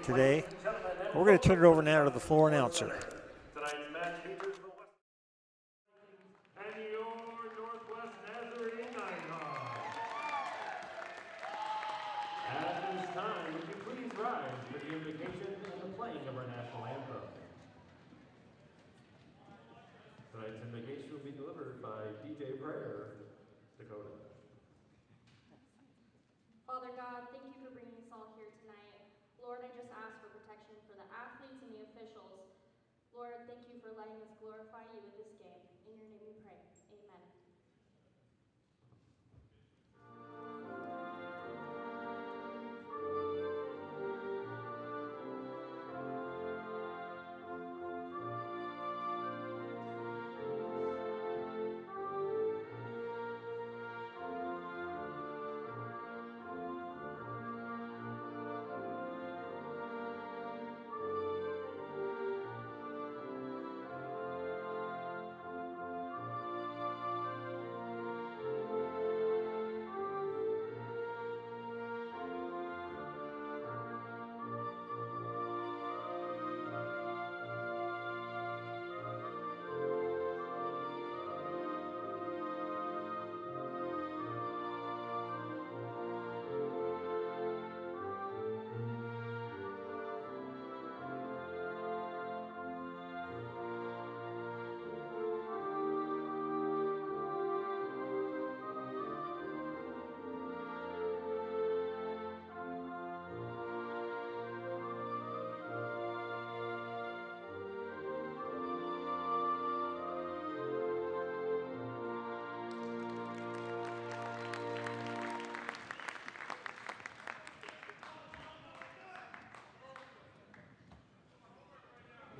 today. We're going to turn it over now to the floor announcer. Tonight's match features the West and your Northwest Nazarene Nighthawks. At this time, would you please rise for the invocation and the playing of our national anthem. Tonight's invocation will be delivered by DJ Prayer, Dakota. Father God, thank you for bringing us all here tonight. Lord, I just ask for protection for the athletes and the officials. Lord, thank you for letting us glorify you at this game. In your name we pray. Amen.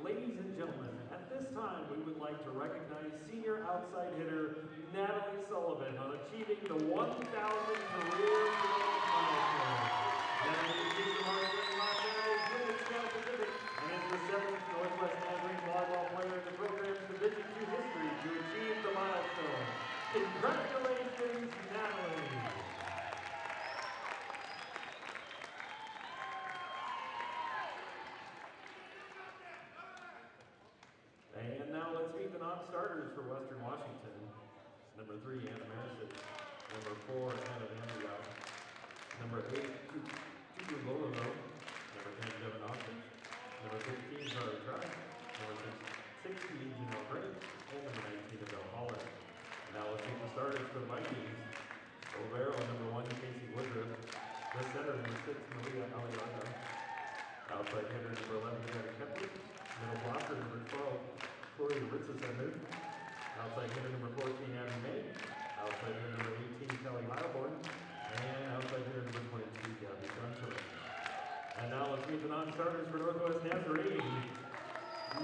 Ladies and gentlemen, at this time we would like to recognize senior outside hitter Natalie Sullivan on achieving the 1,000 career milestone. Natalie received the mark in last Saturday's Women's Scout Pacific and is the 7th Northwest Nazarene volleyball player in the program's Division II history to achieve the milestone. Congratulations, Natalie! And now let's meet the non-starters for Western Washington. Number 3, Anna Marison. Number 4, Anna Vanderbilt. Number 8, Tutu Lololo. Number 10, Devin Austin. Number 15, Zara Tribe. Number 16, Janelle Graves. And number 19, Adele Holland. Now let's meet the starters for the Vikings. Olvero, number 1, Casey Woodruff. The center, number 6, Maria Aliaga. Outside hitter, number 11, Gary Kepler. Middle blocker, number 12, Corey Ritzesender. Outside hitter, number 14, Abby May. Outside hitter, number 18, Kelly Heilborn. And outside hitter, number 22, Gabby Gunter. And now let's meet the non-starters for Northwest Nazarene.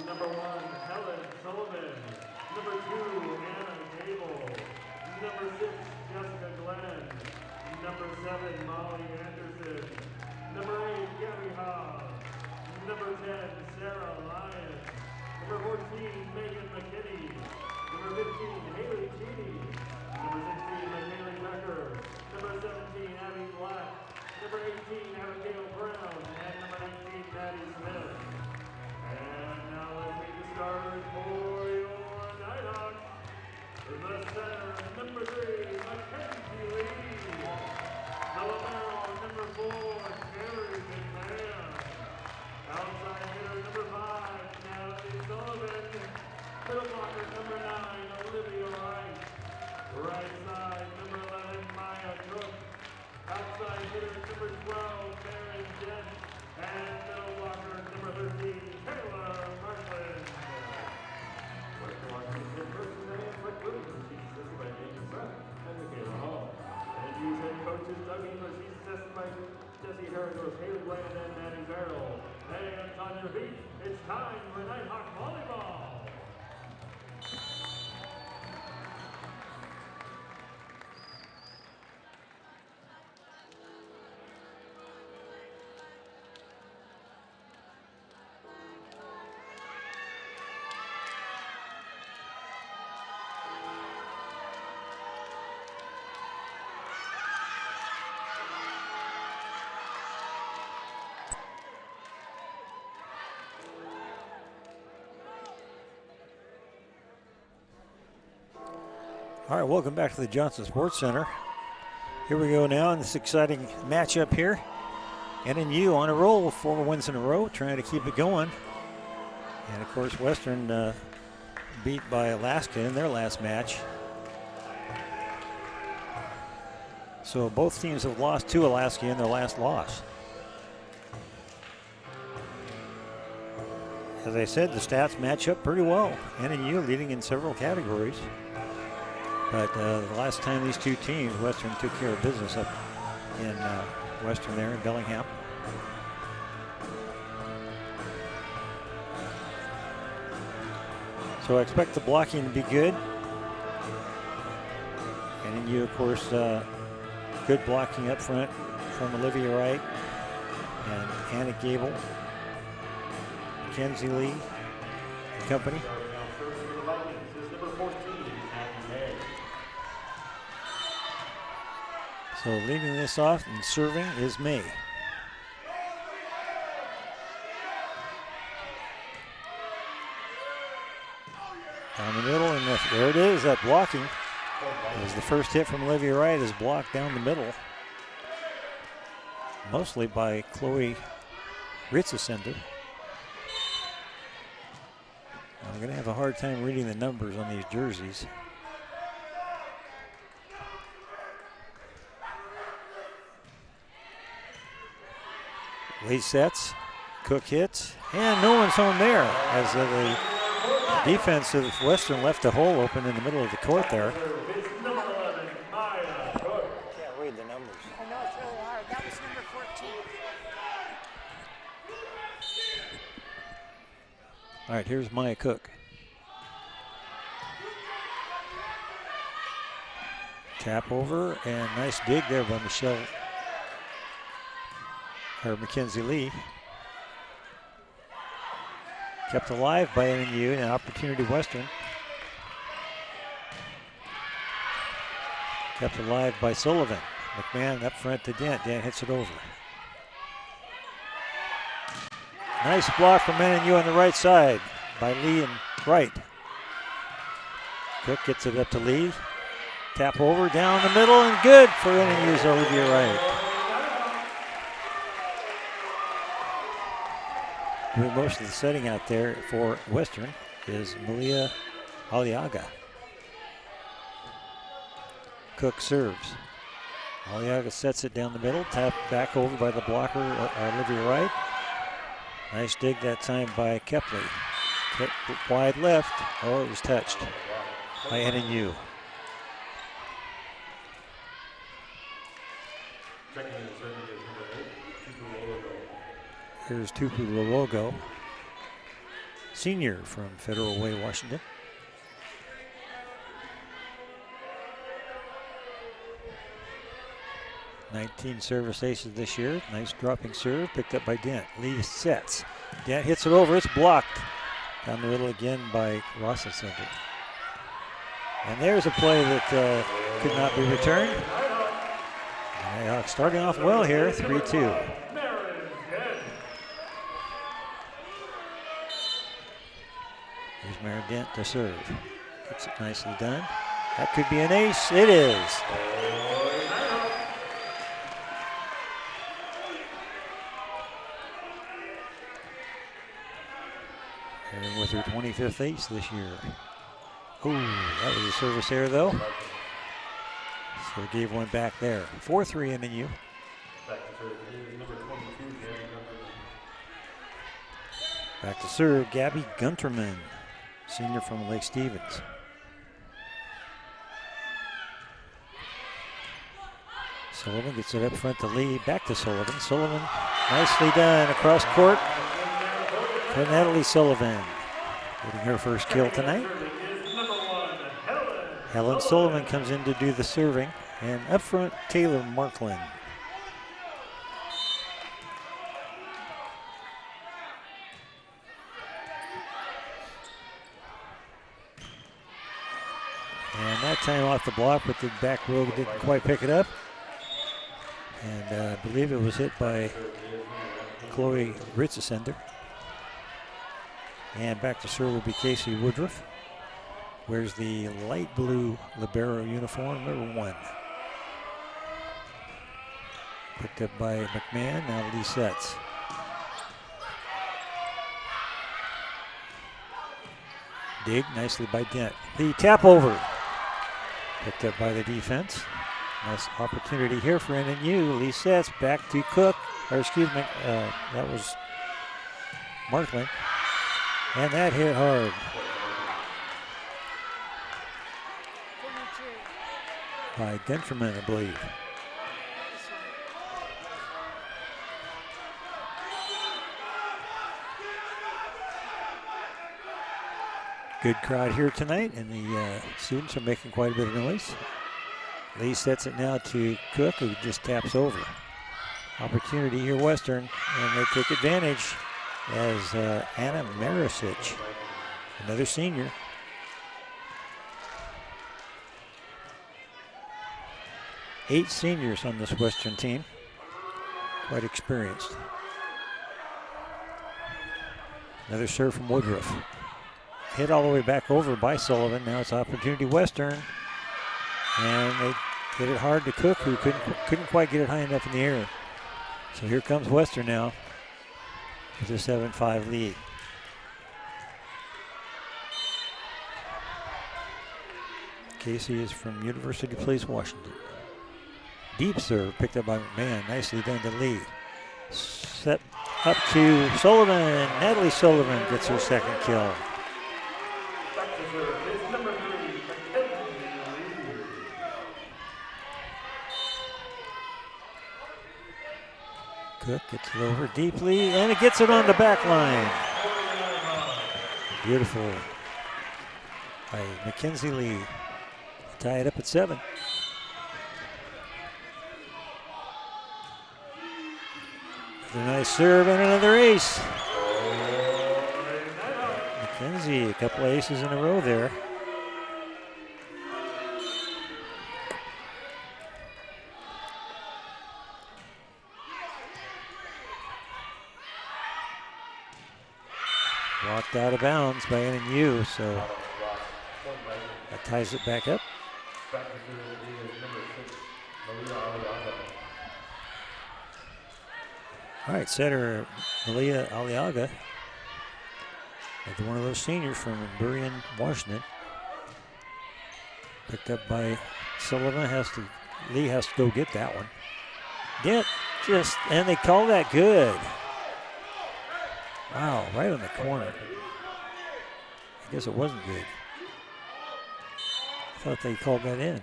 Number 1, Helen Sullivan. Number 2, Anna Gable. Number 6, Jessica Glenn. Number 7, Molly Anderson. Number 8, Gabby Haas. Number 10, Sarah Lyon. Number 14, Megan McKinney. Number 15, Haley Cheney. Number 16, McKaylee Becker. Number 17, Abby Black. Number 18, Abigail Brown. And number 19, Patty Smith. And now let's meet the starters for your Nighthawks. The center, number 3, Mackenzie Lee. The libero, number 4, Carrie McMahon. Outside hitter, number 5, Natalie Sullivan. Middle blocker, number 9, Olivia Wright. Right side, number 11, Maya Cook. Outside hitter, number 12, Karen Dent. And middle blocker, number 13, Taylor Markland. Western Washington head coach today is Rick Williams. She's assisted by James Seth and Michaela Hall. And NNU's head coach is Doug English. He's assisted by Jesse Harris, Haley Bland, and Maddie Farrell. Hands on your feet. It's time for Nighthawk Volleyball. All right, welcome back to the Johnson Sports Center. Here we go now in this exciting matchup here. NNU on a roll, 4 wins in a row, trying to keep it going. And of course, Western beat by Alaska in their last match. So both teams have lost to Alaska in their last loss. As I said, the stats match up pretty well. NNU leading in several categories. But the last time these two teams, Western took care of business up in Western there in Bellingham. So I expect the blocking to be good. NNU, of course, good blocking up front from Olivia Wright and Anna Gable, Mackenzie Lee and company. So leading this off and serving is May. Down the middle, and there it is, that blocking. As the first hit from Olivia Wright is blocked down the middle. Mostly by Chloe Ritzesender. I'm going to have a hard time reading the numbers on these jerseys. Lee sets, Cook hits, and no one's home there as the defense of Western left a hole open in the middle of the court there. Can't read the numbers. I know, it's really hard. That was number 14. All right, here's Maya Cook. Tap over, and nice dig there by Mackenzie Lee. Kept alive by NNU, and an opportunity Western. Kept alive by Sullivan. McMahon up front to Dent. Dent hits it over. Nice block from NNU on the right side by Lee and Wright. Cook gets it up to Lee. Tap over, down the middle, and good for NNU's Olivia Wright. Doing most of the setting out there for Western is Malia Aliaga. Cook serves. Aliaga sets it down the middle, tapped back over by the blocker, Olivia Wright. Nice dig that time by Kepley. Wide left. Oh, it was touched by NNU. Here's Tupu Lologo, senior from Federal Way, Washington. "19 service aces this year. Nice dropping serve, picked up by Dent. Lee sets. Dent hits it over, it's blocked. Down the middle again by Rossensender. And there's a play that could not be returned. Starting off well here, 3-2. Here's Mary Dent to serve. Gets it nicely done. That could be an ace. It is. And with her 25th ace this year. Ooh, that was a service error though. So gave one back there. 4-3 NNU. Back to serve, Gabby Gunterman, senior from Lake Stevens. Sullivan gets it up front to Lee, back to Sullivan. Sullivan, nicely done across court for Natalie Sullivan, getting her first kill tonight. Helen Sullivan comes in to do the serving, and up front, Taylor Markland. And that time off the block, but the back row didn't quite pick it up. And I believe it was hit by Chloe Ritzesender. And back to serve will be Casey Woodruff. wears the light blue libero uniform, number 1. Picked up by McMahon, now Lee sets. Dig nicely by Dent. The tap over. Picked up by the defense. Nice opportunity here for NNU. Lee sets back to Cook, or excuse me, that was Markland. And that hit hard. By Gunterman, I believe. Good crowd here tonight, and the students are making quite a bit of noise. Lee sets it now to Cook, who just taps over. Opportunity here, Western, and they take advantage as Anna Marisic, another senior. Eight seniors on this Western team, quite experienced. Another serve from Woodruff. Hit all the way back over by Sullivan. Now it's opportunity Western. And they hit it hard to Cook, who couldn't quite get it high enough in the air. So here comes Western now with a 7-5 lead. Casey is from University Place, Washington. Deep serve picked up by McMahon. Nicely done to Lee. Set up to Sullivan. Natalie Sullivan gets her second kill. Cook gets it over deeply, and it gets it on the back line. Beautiful by Mackenzie Lee. Tie it up at 7. Another nice serve and another ace. Mackenzie, a couple aces in a row there. Walked out of bounds by NNU, so that ties it back up. All right, setter Malia Aliaga, one of those seniors from Burien, Washington. Picked up by Sullivan. Lee has to go get that one. And they call that good. Wow, right on the corner. I guess it wasn't good. I thought they called that in,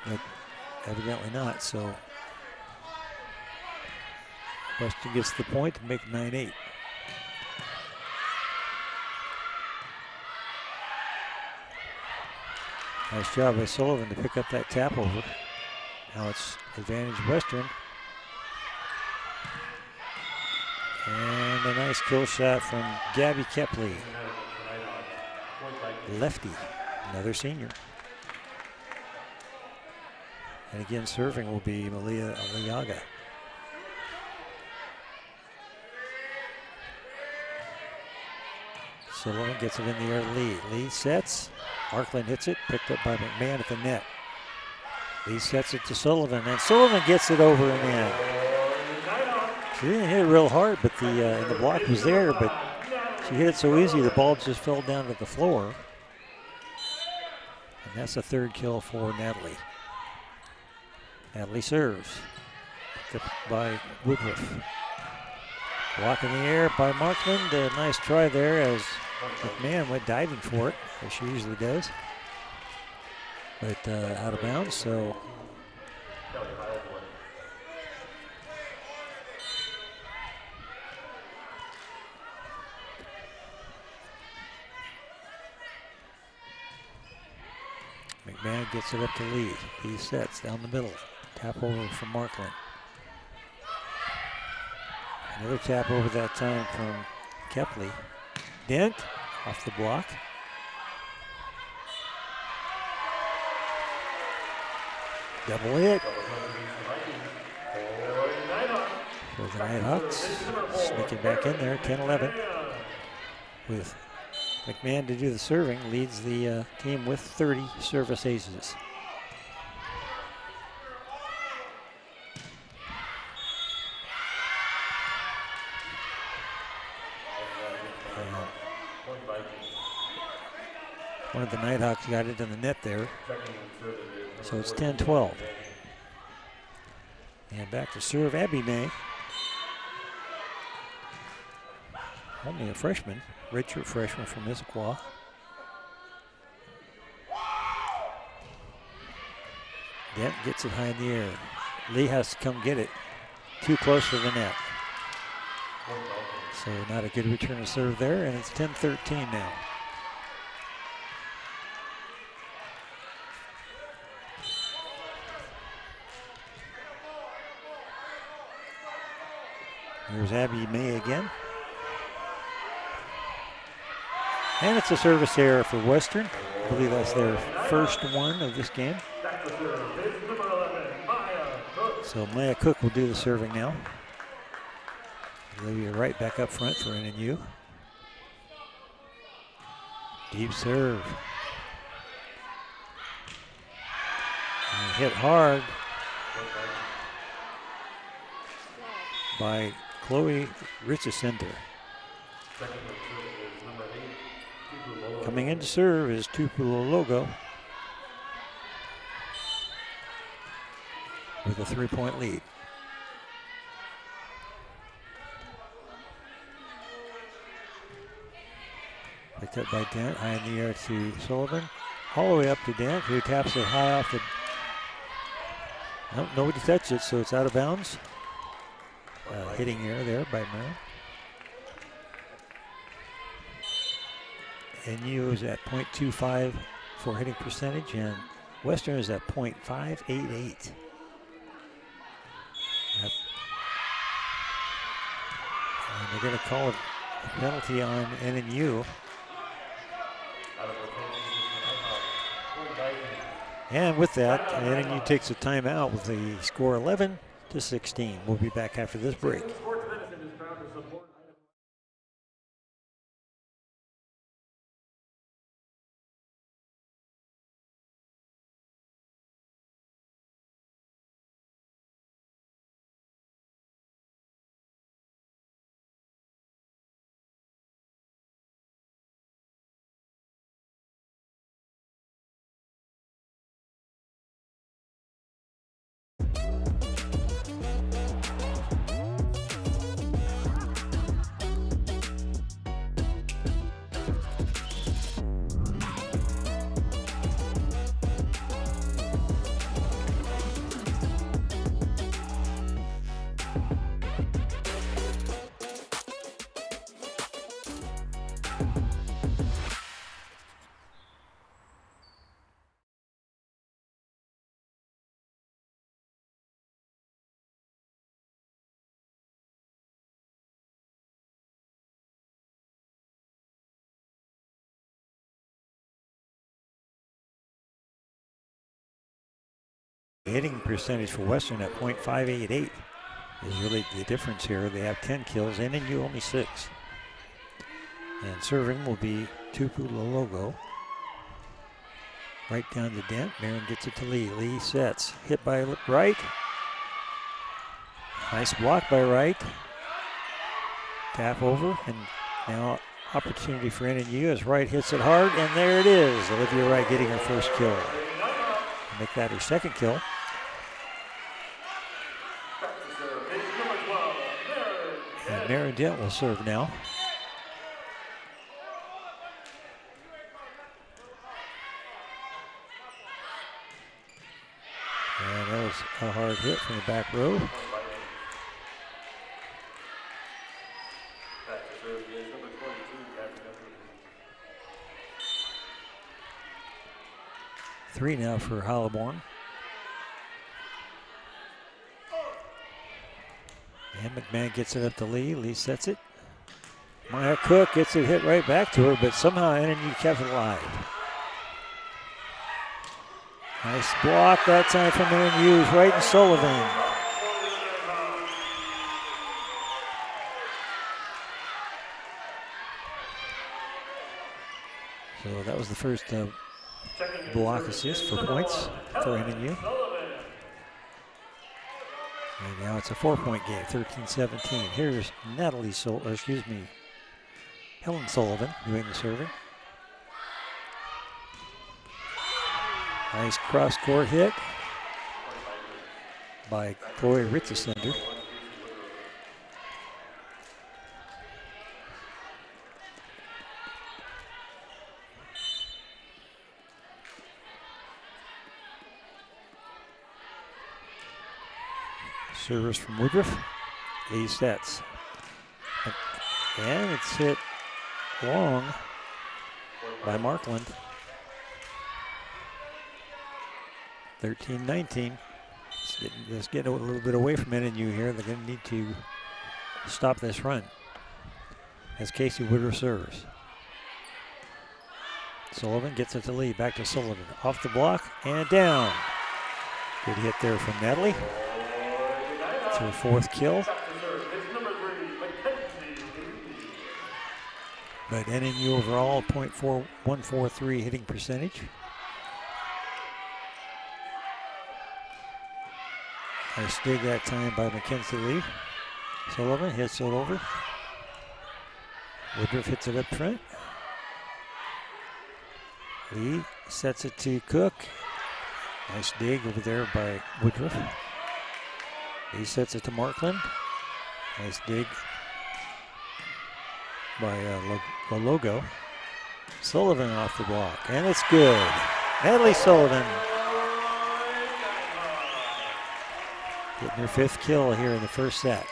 but evidently not, so Western gets the point to make 9-8. Nice job by Sullivan to pick up that tap over. Now it's advantage Western. And a nice kill shot from Gabby Kepley. Lefty, another senior. And again, serving will be Malia Aliaga. Sullivan gets it in the air to Lee. Lee sets. Markland hits it, picked up by McMahon at the net. Lee sets it to Sullivan, and Sullivan gets it over and in. She didn't hit it real hard, but the block was there, but she hit it so easy the ball just fell down to the floor. And that's a third kill for Natalie. Natalie serves. Picked up by Woodruff. Block in the air by Markland. A nice try there as McMahon went diving for it, as she usually does. But out of bounds, so McMahon gets it up to Lee. Lee sets down the middle. Tap over from Markland. Another tap over that time from Kepley. Dent off the block. Double hit. For the Nighthawks. Sneaking back in there, 10-11. With McMahon to do the serving, leads the team with 30 service aces. One of the Nighthawks got it in the net there. So it's 10-12. And back to serve Abby May. Only a freshman, redshirt freshman from Issaquah. Dent gets it high in the air. Lee has to come get it. Too close for the net. So not a good return of serve there, and it's 10-13 now. Here's Abby May again. And it's a service error for Western. I believe that's their first one of this game. So Maya Cook will do the serving now. Olivia Wright back up front for NNU. Deep serve. And hit hard by Chloe Richesender. Coming in to serve is Tupelo Logo with a 3-point lead. Picked up by Dent, high in the air to Sullivan. All the way up to Dent, who taps it high off the... Nope, nobody touched it, so it's out of bounds. Hitting error there by Merrill. NU is at .25 for hitting percentage, and Western is at .588. And they're going to call a penalty on NNU. And with that, NNU takes a timeout with the score 11-16. We'll be back after this break. Hitting percentage for Western at .588 is really the difference here. They have 10 kills, NNU only 6. And serving will be Tupelo Logo. Right down to Dent. Marin gets it to Lee. Lee sets. Hit by Wright. Nice block by Wright. Tap over, and now opportunity for NNU as Wright hits it hard, and there it is. Olivia Wright getting her first kill. Make that her second kill. And Marin Dent will serve now. And that was a hard hit from the back row. Three now for Holliborn. And McMahon gets it up to Lee. Lee sets it. Maya Cook gets it hit right back to her, but somehow NNU kept it alive. Nice block that time from NNU's Wright and Sullivan. was the first block assist for points for NNU. And now it's a 4-point game, 13-17. Here's Helen Sullivan doing the serving. Nice cross-court hit by Chloe Ritzesender. Service from Woodruff. Lee sets. And it's hit long by Markland. 13-19. Let's get a little bit away from NNU here. They're going to need to stop this run as Casey Woodruff serves. Sullivan gets it to Lee. Back to Sullivan. Off the block and down. Good hit there from Natalie. It's her 4th kill. But NNU overall, .4143 hitting percentage. Nice dig that time by Mackenzie Lee. Sullivan hits it over. Woodruff hits it up front. Lee sets it to Cook. Nice dig over there by Woodruff. Lee sets it to Markland. Nice dig by Logo. Sullivan off the block, and it's good. Natalie Sullivan getting her 5th kill here in the first set.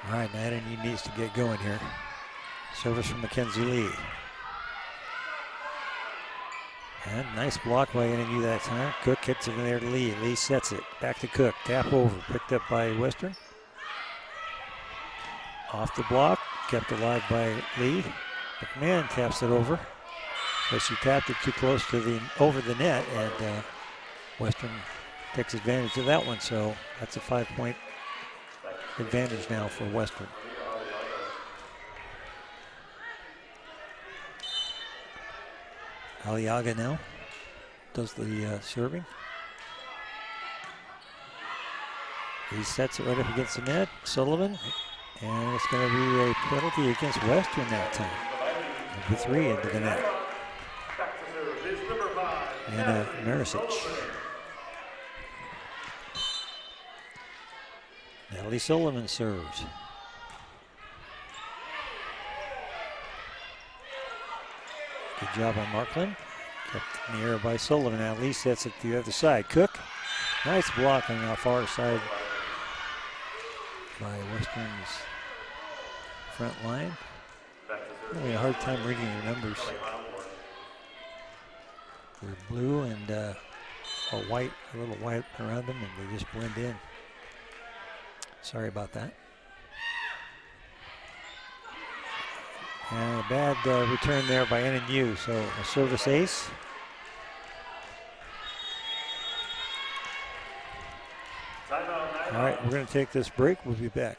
All right, NNU needs to get going here. Service from Mackenzie Lee. And nice block by NNU that time. Cook hits it in there to Lee. Lee sets it. Back to Cook. Tap over. Picked up by Western. Off the block. Kept alive by Lee. McMahon taps it over. But she tapped it too close to over the net, and Western takes advantage of that one. So that's a 5-point advantage now for Western. Aliaga now does the serving. He sets it right up against the net. Sullivan, and it's going to be a penalty against Western that time. Number 3 into the net. Anna Marisic. Natalie Sullivan serves. Good job on Markland. Kept in the air by Sullivan. Now Lee sets it to the other side. Cook. Nice blocking on the far side by Western's front line. Having a hard time reading their numbers. They're blue and a little white around them, and they just blend in. Sorry about that. And a bad return there by NNU, so a service ace. All right, we're going to take this break. We'll be back.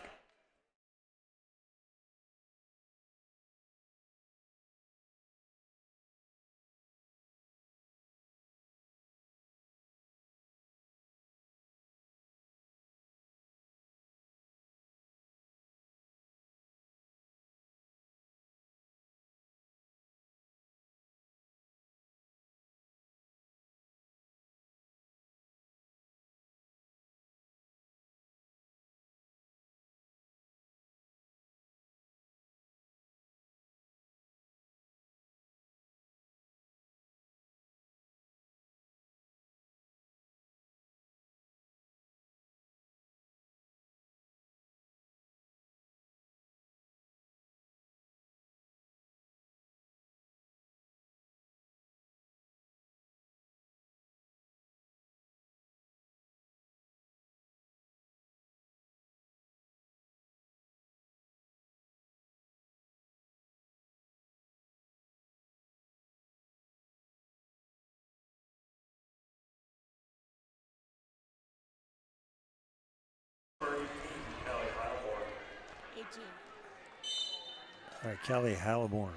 All right, Callie Halliburn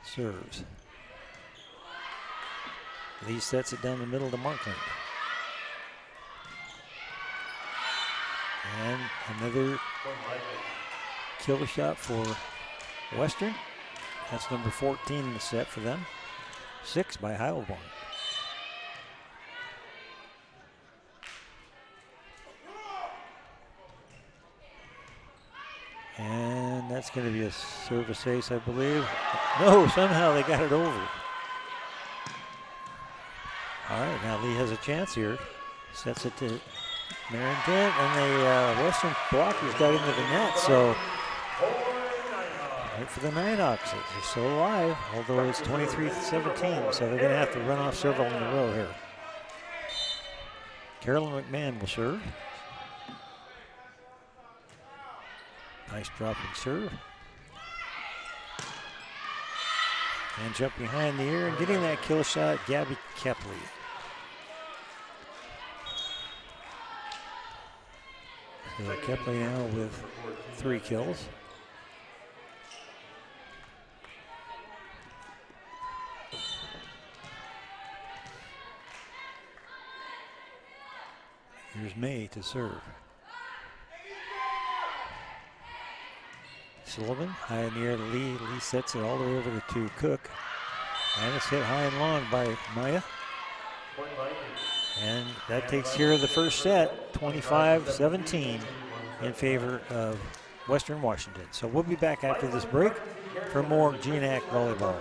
serves. Lee sets it down the middle to Markland. And another killer shot for Western. That's number 14 in the set for them. 6 by Heilborn. And that's going to be a service ace, I believe. No, somehow they got it over. All right, now Lee has a chance here. Sets it to Merrington, and the Western blockers got into the net, so right for the Nighthawks. They're still alive, although it's 23-17, so they're going to have to run off several in a row here. Carolyn McMahon will serve. Nice dropping serve. And jump behind the ear and getting that kill shot, Gabby Kepley. So Kepley now with 3 kills. Here's May to serve. Sullivan high in the air to Lee. Lee sets it all the way over to Cook. And it's hit high and long by Maya. And that takes care of the first set, 25-17 in favor of Western Washington. So we'll be back after this break for more GNAC volleyball.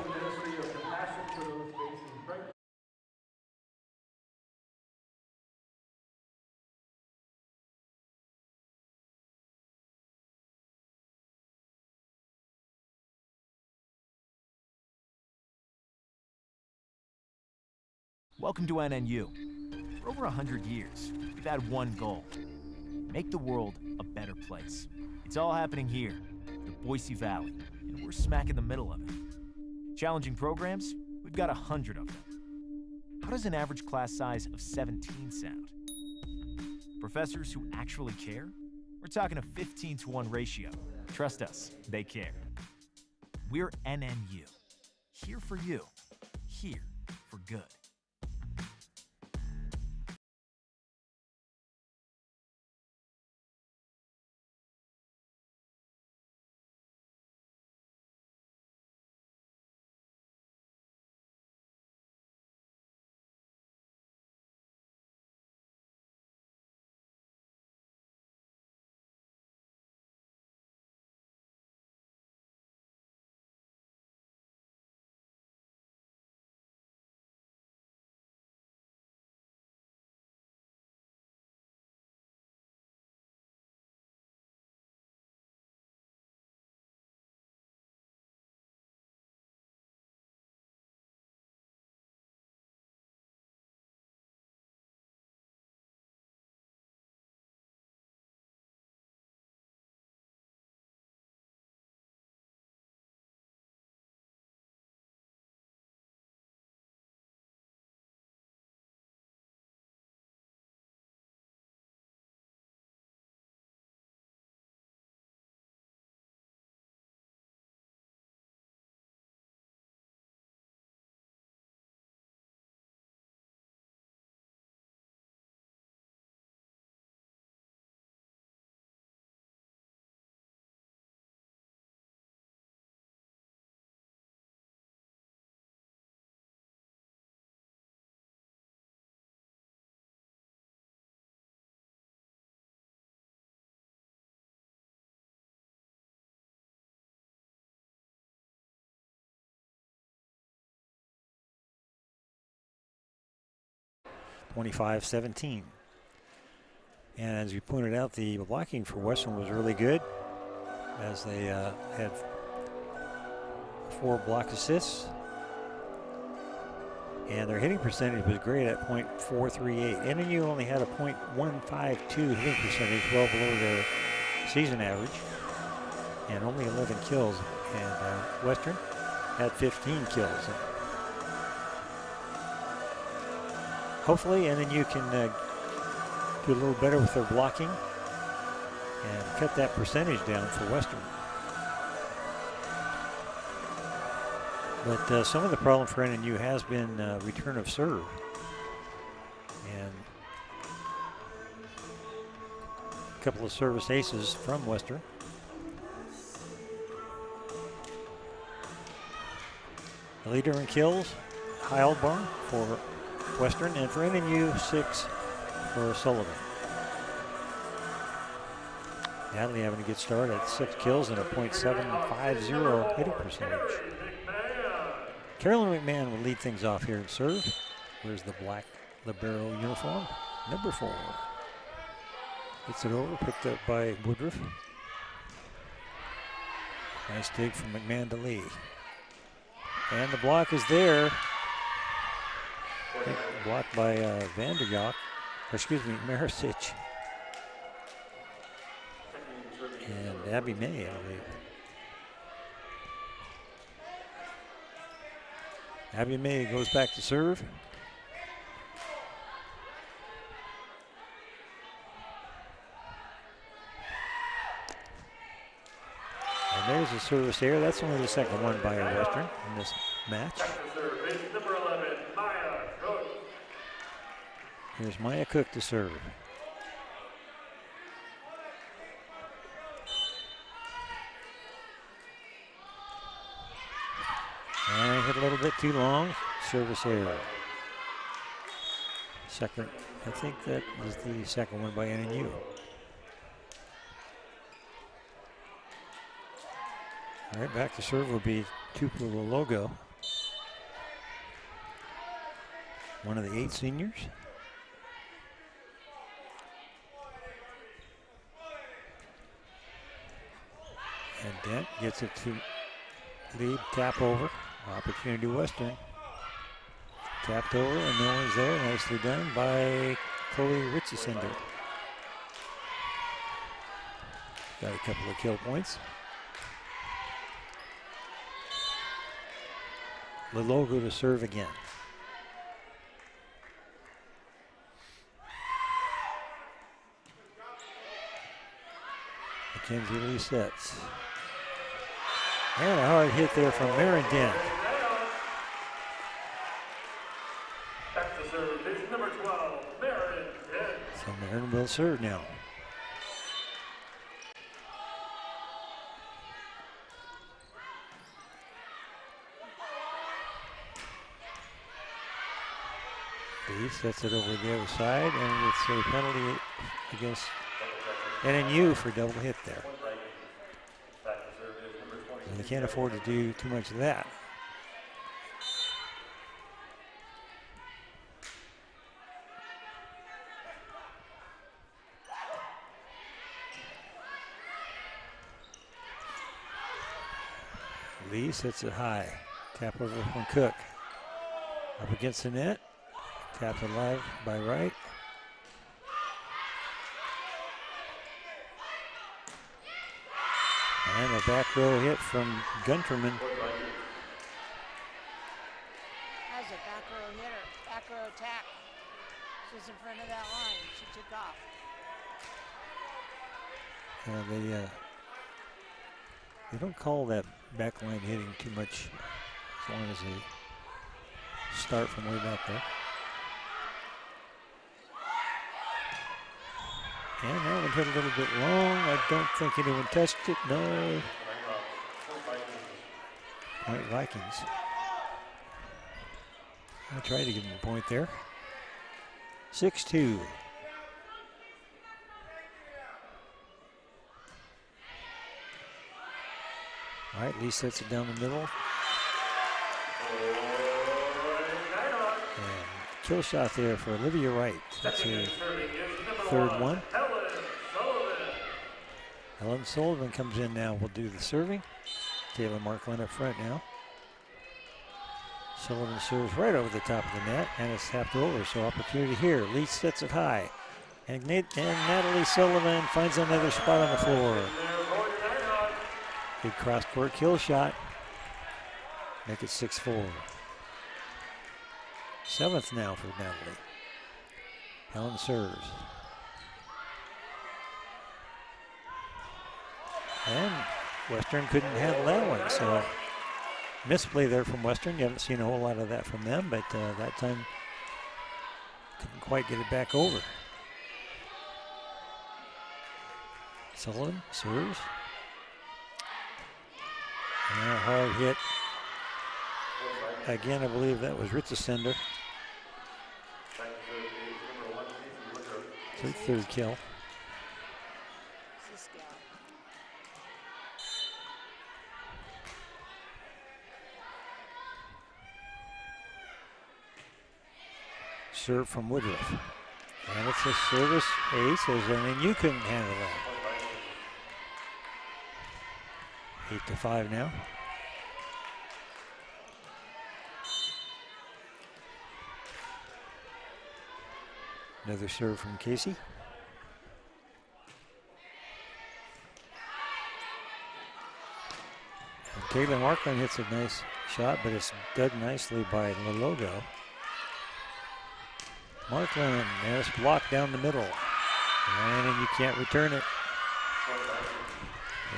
Welcome to NNU. For over 100 years, we've had one goal: make the world a better place. It's all happening here, the Boise Valley, and we're smack in the middle of it. Challenging programs, we've got 100 of them. How does an average class size of 17 sound? Professors who actually care? We're talking a 15-to-1 ratio. Trust us, they care. We're NNU. Here for you. Here for good. (25-17). And as you pointed out, the blocking for Western was really good, as they had 4 block assists. And their hitting percentage was great at .438. NNU only had a .152 hitting percentage, well below their season average, and only 11 kills. And Western had 15 kills. Hopefully NNU can do a little better with their blocking and cut that percentage down for Western. But some of the problem for NNU has been return of serve. And a couple of service aces from Western. The leader in kills, Heilborn for Western, and for NNU, 6 for Sullivan. Natalie having a good start at 6 kills and a .750 hitting percentage. Carolyn McMahon will lead things off here in serve. Where's the black libero uniform? Number 4. Gets it over, picked up by Woodruff. Nice dig from McMahon to Lee. And the block is there. Blocked by Marisic. And Abby May, I believe. Abby May goes back to serve. And there's a service error. That's only the second one by Western in this match. Here's Maya Cook to serve. And hit a little bit too long. Service error. Second, I think that is the second one by NNU. All right, back to serve will be Tupelo Logo. One of the 8 seniors. And Dent gets it to lead, tap over. Opportunity Western. Tapped over and no one's there. Nicely done by Chloe Richesender. Got a couple of kill points. The logo to serve again. Mackenzie Lee sets. And a hard hit there from Marin Dent. Back to serve is number 12, Marin Dent. So Marin will serve now. Lee sets it over the other side, and it's a penalty against NNU for double hit there. And they can't afford to do too much of that. Lee sets it high. Tap over from Cook. Up against the net. Tapped alive by Wright. And a back row hit from Gunterman. That was a back row hitter, back row attack. She was in front of that line. She took off. They don't call that back line hitting too much as long as they start from way back there. And that one hit a little bit long. I don't think anyone touched it. No. Point Vikings. I tried to give him a point there. 6-2. All right, Lee sets it down the middle. And kill shot there for Olivia Wright. That's her third one. Helen Sullivan comes in now. We'll do the serving. Taylor Markland up front now. Sullivan serves right over the top of the net, and it's tapped over, so opportunity here. Lee sets it high. And Natalie Sullivan finds another spot on the floor. Big cross-court kill shot. Make it 6-4. 7th now for Natalie. Helen serves. And Western couldn't handle that one, so misplay there from Western. You haven't seen a whole lot of that from them, but that time couldn't quite get it back over. Sullivan serves. And a hard hit. Again, I believe that was Ritzesender. It's her third kill. Serve from Woodruff. And it's a service ace, as NNU couldn't handle that. 8-5 now. Another serve from Casey. And Kayla Markland hits a nice shot, but it's done nicely by Lalogo. Markland, there's block down the middle. And you can't return it.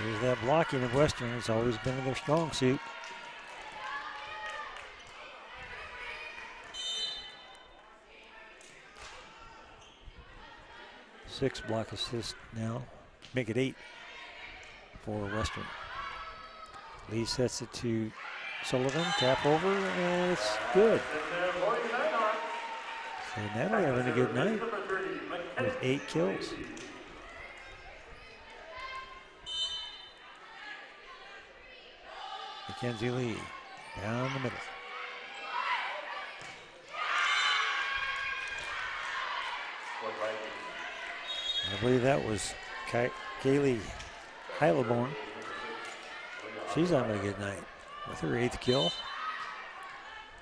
There's that blocking of Western. It's always been their strong suit. Six block assists now. Make it 8 for Western. Lee sets it to Sullivan. Tap over, and it's good. So Natalie having a good night with 8 kills. Mackenzie Lee down the middle. I believe that was Kaylee Heileborn. She's having a good night with her 8th kill.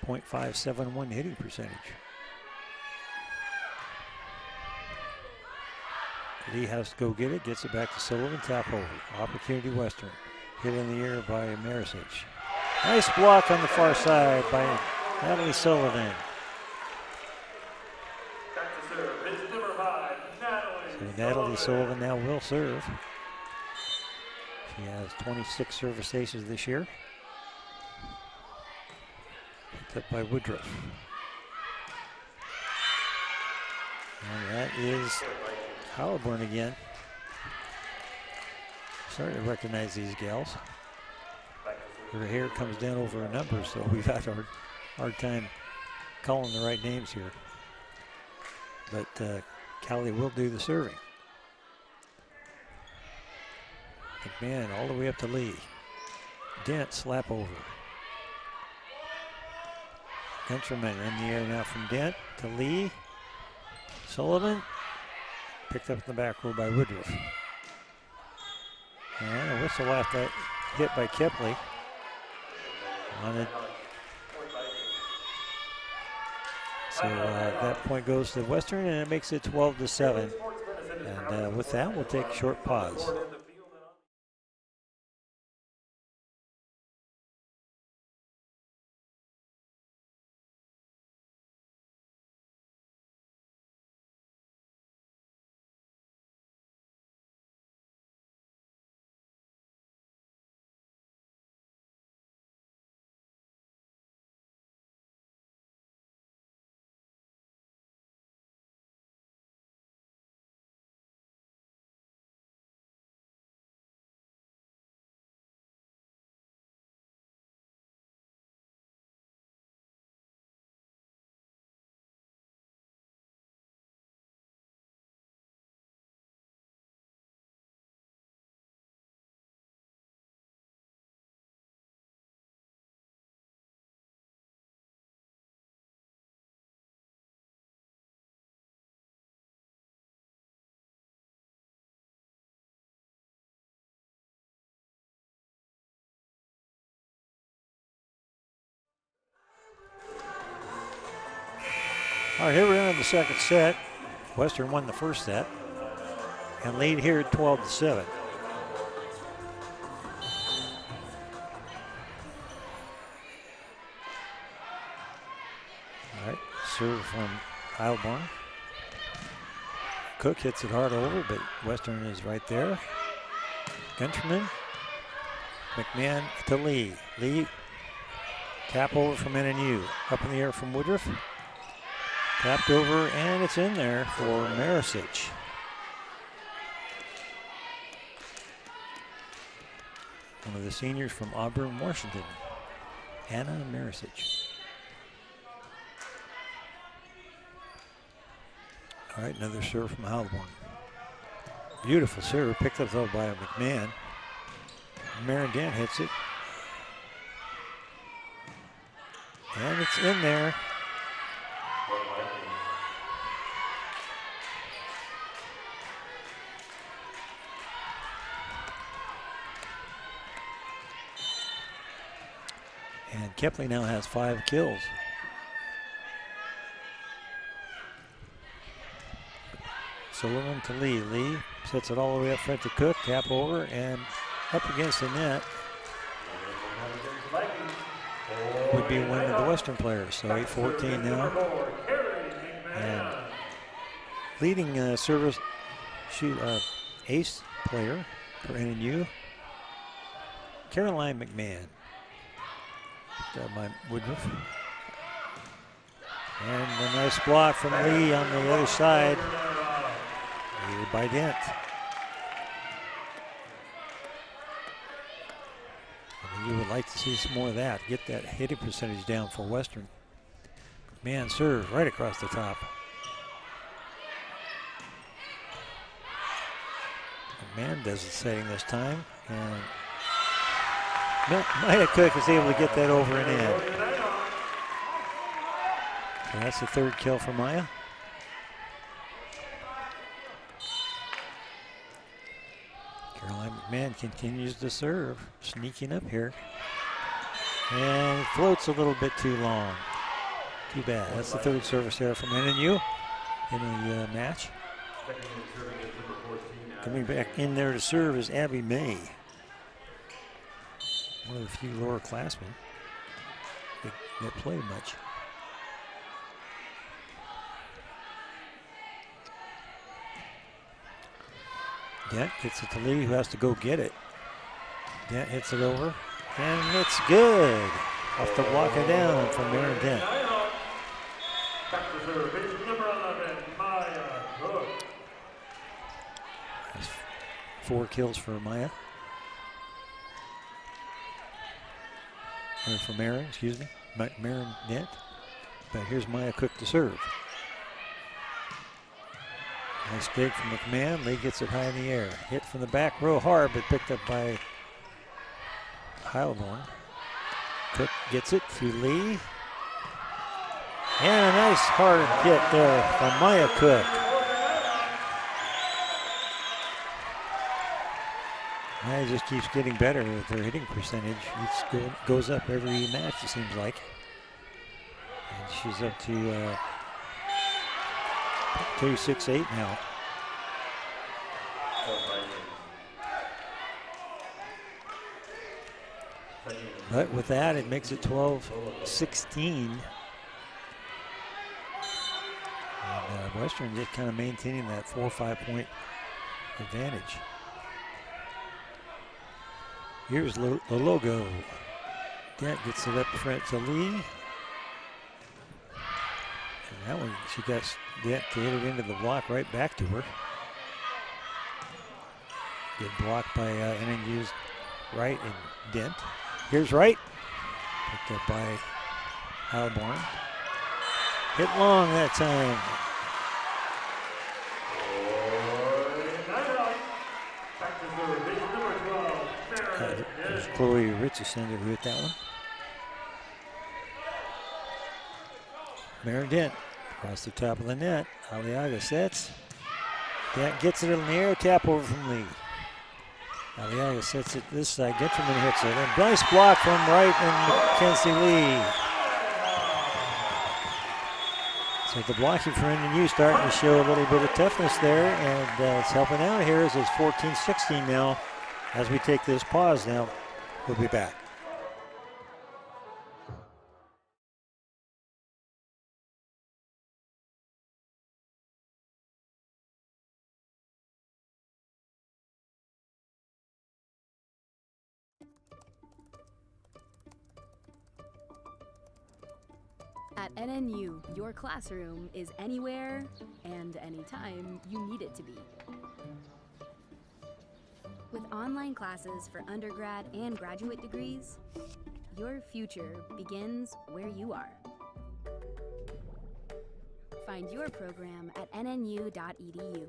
.571 hitting percentage. Lee has to go get it, gets it back to Sullivan, tap over. Opportunity Western. Hit in the air by Marisic. Nice block on the far side by Natalie Sullivan. So Natalie Sullivan now will serve. She has 26 service aces this year. Picked up by Woodruff. And that is Heileborn again. Starting to recognize these gals. Her hair comes down over her numbers, so we've had a hard time calling the right names here. But Callie will do the serving. McMahon all the way up to Lee. Dent slap over. Countryman in the air now from Dent to Lee. Sullivan picked up in the back row by Woodruff. And a whistle after that hit by Kepley. On it. So that point goes to Western, and it makes it 12-7. And with that, we'll take a short pause. All right, here we're in the second set. Western won the first set and lead here at 12-7. All right, serve from Heilborn. Cook hits it hard over, but Western is right there. Countryman. McMahon to Lee. Lee Tap over from NNU. Up in the air from Woodruff. Tapped over, and it's in there for Marisic. One of the seniors from Auburn, Washington, Anna Marisic. All right, another serve from Heilborn. Beautiful serve, picked up though by McMahon. Marin Dent hits it. And it's in there. And Kepley now has 5 kills. Sullivan to Lee. Lee sets it all the way up front to Cook. Tap over and up against the net. Would be one of the Western players. So 8-14 now. And leading service ace player for NNU, Caroline McMahon. By Woodruff. And a nice block from Lee on the other side. Leaded by Dent. You would like to see some more of that. Get that hitting percentage down for Western. McMahon serves right across the top. McMahon does the setting this time. And Maya Cook is able to get that over and in. So that's the 3rd kill for Maya. Caroline McMahon continues to serve, sneaking up here. And it floats a little bit too long. Too bad. That's the 3rd service there from NNU in the match. Coming back in there to serve is Abby May. One of the few lower classmen that play much. Dent gets it to Lee, who has to go get it. Dent hits it over, and it's good. Off the block it down from Marin Dent. That's 4 kills for Maya. Or for Marin, excuse me. Marin Dent. But here's Maya Cook to serve. Nice dig from McMahon. Lee gets it high in the air. Hit from the back row hard, but picked up by Heilborn. Cook gets it to Lee. And a nice hard hit there from Maya Cook. Maya just keeps getting better with her hitting percentage. It goes up every match, it seems like. And she's up to 2-6-8 now. But with that, it makes it 12-16. And Western just kind of maintaining that 4 or 5 point advantage. Here's the logo. Dent gets it up front to Lee. And that one, she got Dent to hit it into the block right back to her. Get blocked by NNU's Wright and Dent. Here's Wright. Picked up by Heilborn. Hit long that time. It was Chloe Richardson who hit that one. Marin Dent across the top of the net. Aliaga sets. Dent gets it in the air. Tap over from Lee. Aliaga sets it this side. Ginterman hits it. And nice block from Wright and Mackenzie Lee. So the blocking for NNU starting to show a little bit of toughness there, and it's helping out here as it's 14-16 now. As we take this pause now, we'll be back. At NNU, your classroom is anywhere and anytime you need it to be. With online classes for undergrad and graduate degrees, your future begins where you are. Find your program at nnu.edu.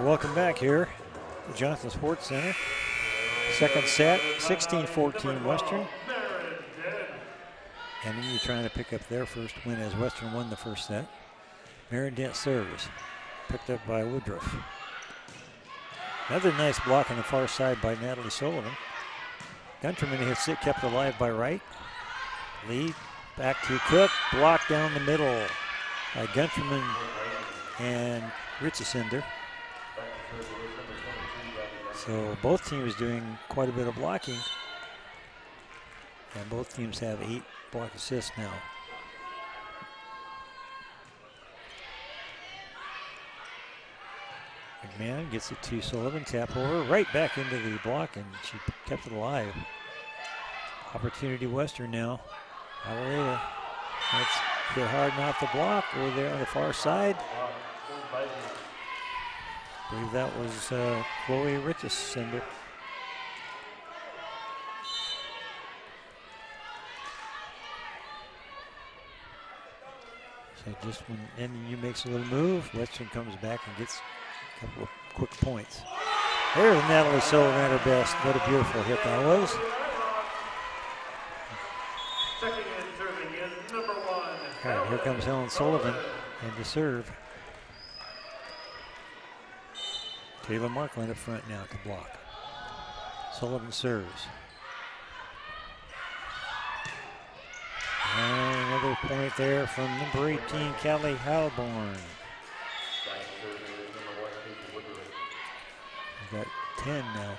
Welcome back here to Johnson Sports Center. Second set, 16-14 Western. NNU trying to pick up their first win as Western won the first set. Merendent serves, picked up by Woodruff. Another nice block on the far side by Natalie Sullivan. Gunterman hits it, kept alive by Wright. Lee back to Cook, blocked down the middle by Gunterman and Richesender. So both teams doing quite a bit of blocking. And both teams have 8 block assists now. McMahon gets it to Sullivan, tap over, right back into the block, and she kept it alive. Opportunity Western now. Hallelujah. That's hit hard and off the block over there on the far side. I believe that was Chloe Richesender. So just when NNU makes a little move, Western comes back and gets a couple of quick points. There's Natalie Sullivan at her best. What a beautiful hit that was. Checking in, serving is number 1. All right, here comes Helen Sullivan and to serve. Taylor Markland up front now to block. Sullivan serves. And another point there from number 18, Callie Halborn. We've got 10 now.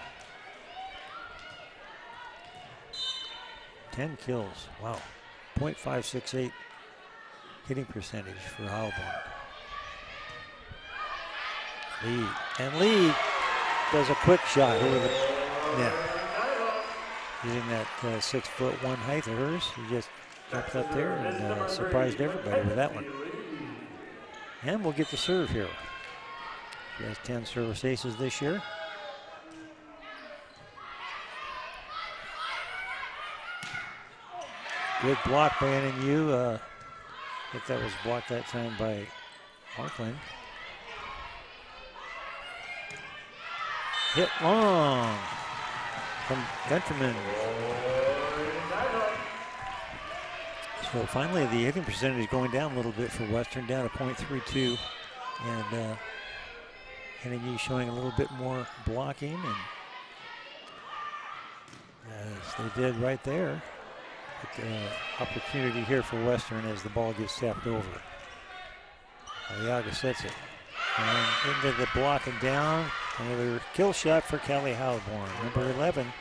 10 kills, wow. .568 hitting percentage for Halborn. Lee, and Lee does a quick shot over the net. Using that 6'1" height of hers, she just jumped up there and surprised everybody with that one. And we'll get the serve here. She has 10 service aces this year. Good block by NNU. I think that was blocked that time by Markland. Hit long from Gunterman. So finally the hitting percentage going down a little bit for Western, down to .32. And NNU showing a little bit more blocking, and as they did right there. Opportunity here for Western as the ball gets tapped over. Aliaga sets it. And into the block and down. Another kill shot for Callie Halborn, number 11.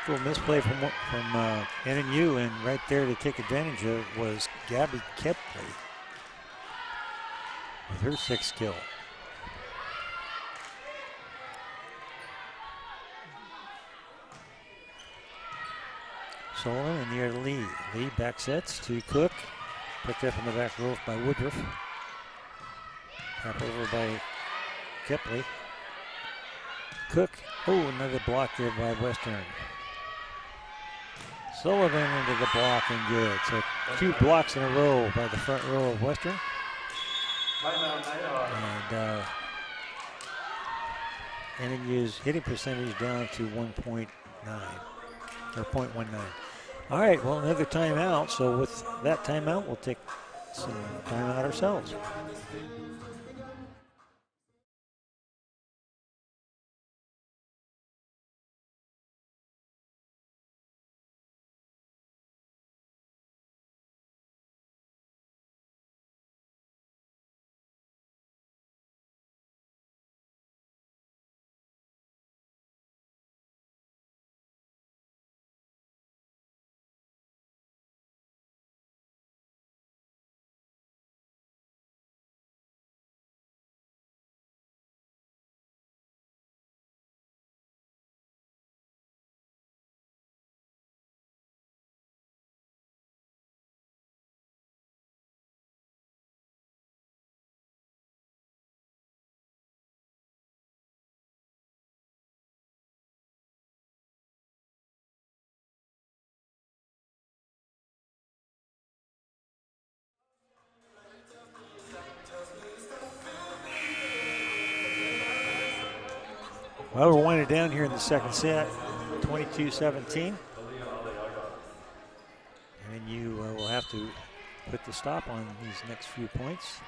Little misplay from NNU, and right there to take advantage of was Gabby Kepley with her 6th kill. Sullivan in the air to Lee. Lee back sets to Cook. Picked up in the back row by Woodruff. Tap over by Kepley. Cook. Oh, another block there by Western. Sullivan into the block and good. So 2 blocks in a row by the front row of Western. And NNU's hitting percentage down to 1.9 or .19. All right, well, another timeout. So with that timeout, we'll take some timeout ourselves. Well, we're winding down here in the second set, 22-17. And then you will have to put the stop on these next few points,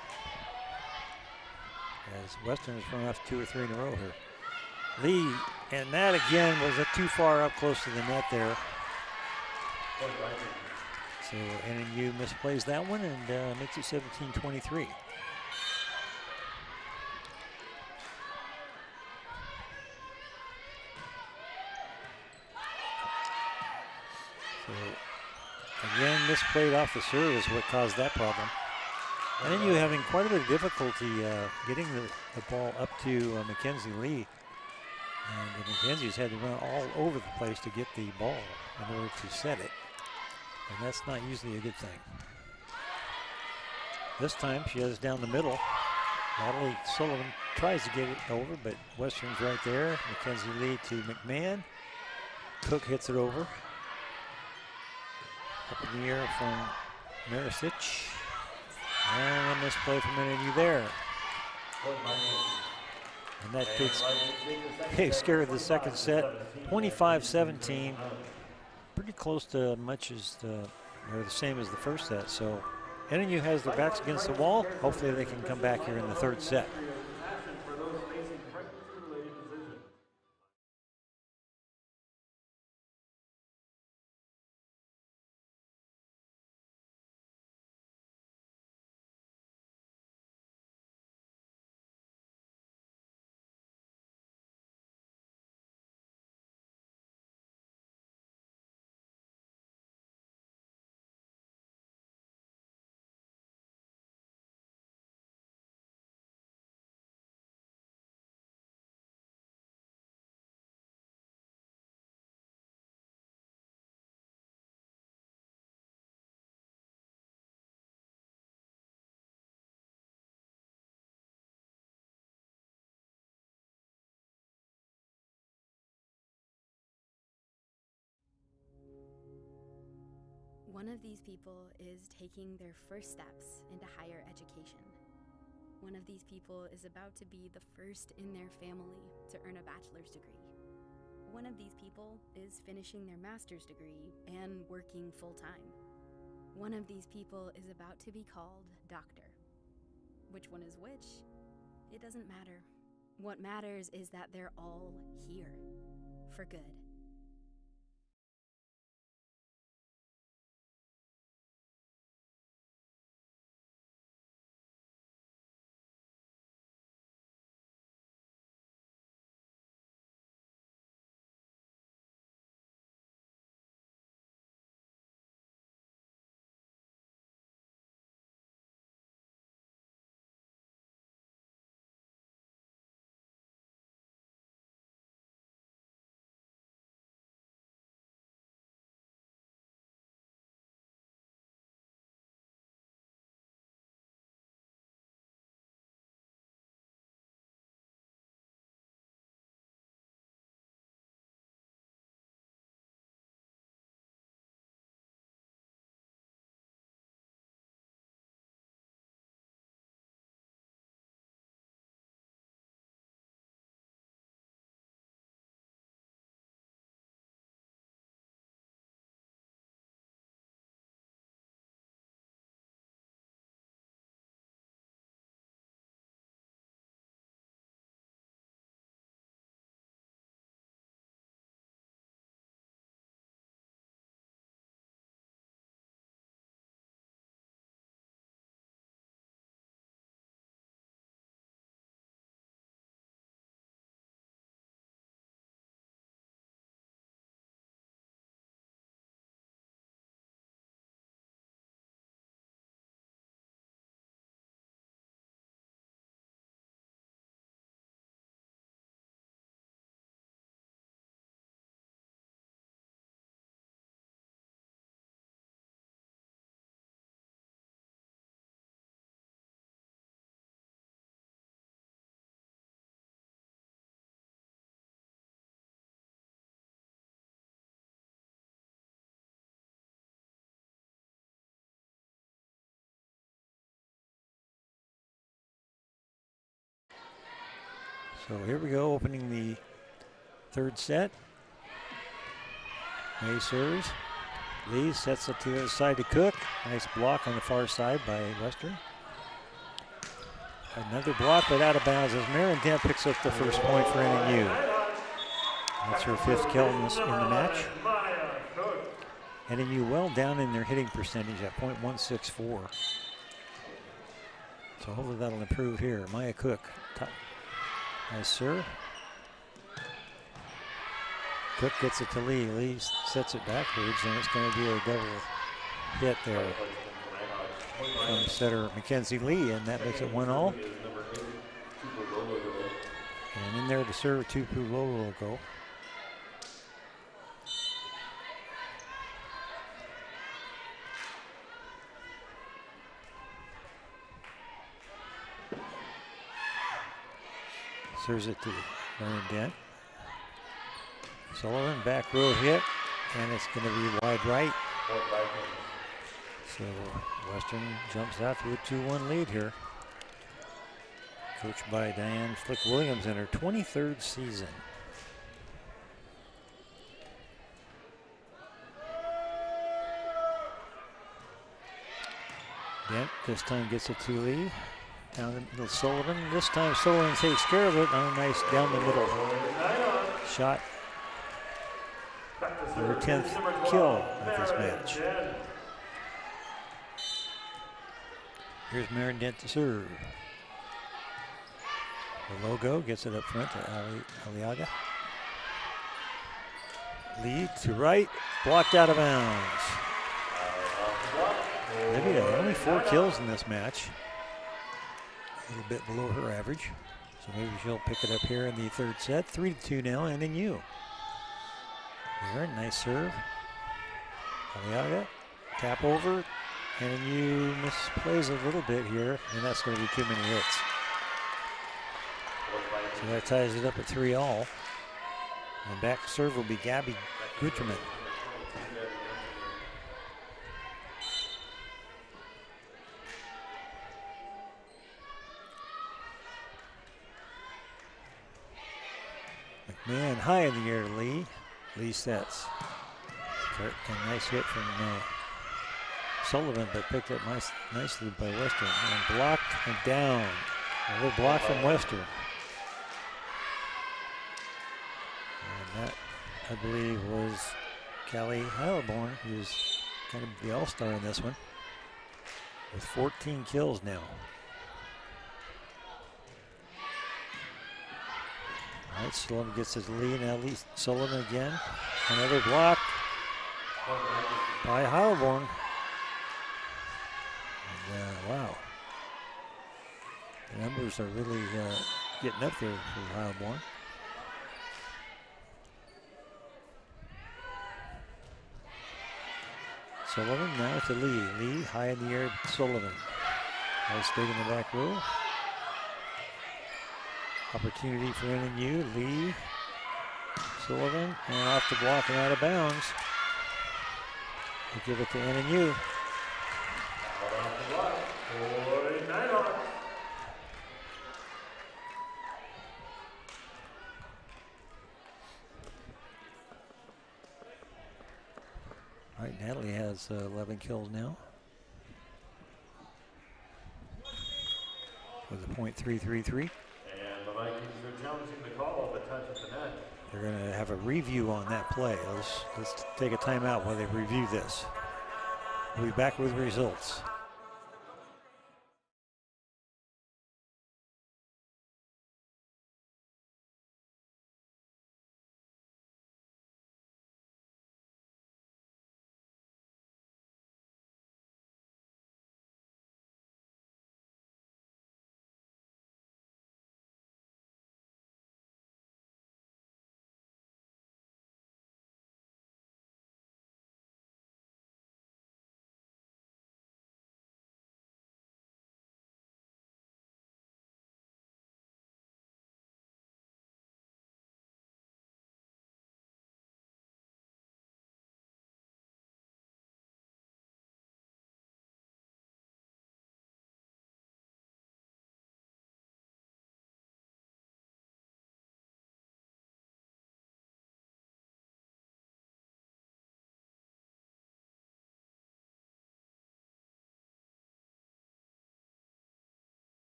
as Western has run off 2 or 3 in a row here. Lee, and that again was too far up close to the net there. So NNU misplays that one and makes it 17-23. So again, misplayed off the serve is what caused that problem. And then you're having quite a bit of difficulty getting the ball up to Mackenzie Lee. And Mackenzie's had to run all over the place to get the ball in order to set it. And that's not usually a good thing. This time she has it down the middle. Natalie Sullivan tries to get it over, but Western's right there. Mackenzie Lee to McMahon. Cook hits it over. Up in the air from Marisic. And a misplay from NNU there. And that takes care of the second set, 25-17. Pretty close to much as or the same as the first set. So NNU has their backs against the wall. Hopefully they can come back here in the third set. One of these people is taking their first steps into higher education. One of these people is about to be the first in their family to earn a bachelor's degree. One of these people is finishing their master's degree and working full-time. One of these people is about to be called doctor. Which one is which? It doesn't matter. What matters is that they're all here for good. So here we go, opening the third set. May serves. Lee sets it to the other side to Cook. Nice block on the far side by Western. Another block, but out of bounds as Marin Dent picks up the first point for NNU. That's her 5th kill in the match. NNU well down in their hitting percentage at .164. So hopefully that'll improve here. Maya Cook, nice serve. Cook gets it to Lee. Lee sets it backwards, and it's going to be a double hit there from setter Mackenzie Lee, and that makes it 1-all. And in there to serve, Tupu Loloko. Serves it to Marin Dent. Sullivan, back row hit, and it's going to be wide right. So Western jumps out to a 2-1 lead here. Coached by Diane Flick-Williams in her 23rd season. Dent this time gets it to Lee. Down the middle, Sullivan. This time Sullivan takes care of it on a nice down the middle shot. Her 10th kill of this match. Here's Marin Dent to serve. The logo gets it up front to Aliaga. Lee to right, blocked out of bounds. Olivia, only 4 kills in this match. A little bit below her average. So maybe she'll pick it up here in the third set. 3-2 now, NNU. Very nice serve. Aliaga, tap over. NNU misplays a little bit here, and that's going to be too many hits. So that ties it up at 3-all. And back serve will be Gabby Guterman. McMahon high in the air, Lee. Lee sets. A nice hit from Sullivan, but picked up nicely by Western. And blocked and down. Another block from Western. And that, I believe, was Callie Heilborn, who's kind of the all-star in this one, with 14 kills now. All right, Sullivan gets his lead. Now Sullivan again. Another block by Heilborn. And, wow. The numbers are really getting up there for Heilborn. Sullivan now to Lee. Lee high in the air, Sullivan. Nice dig in the back row. Opportunity for NNU. Lee, Sullivan, and off the block and out of bounds. They give it to NNU. All right, Natalie has 11 kills now. With a .333. Challenging the call of a touch at the net. They're going to have a review on that play. Let's take a timeout while they review this. We'll be back with results.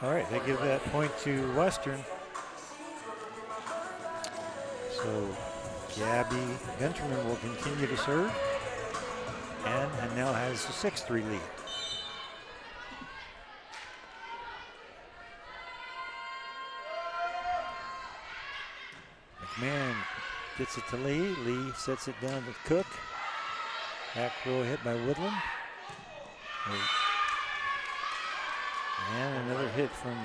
All right, they give that point to Western. So Gabby Gunterman will continue to serve and now has a 6-3 lead. McMahon gets it to Lee. Lee sets it down to Cook. Back row hit by Woodland. And another hit from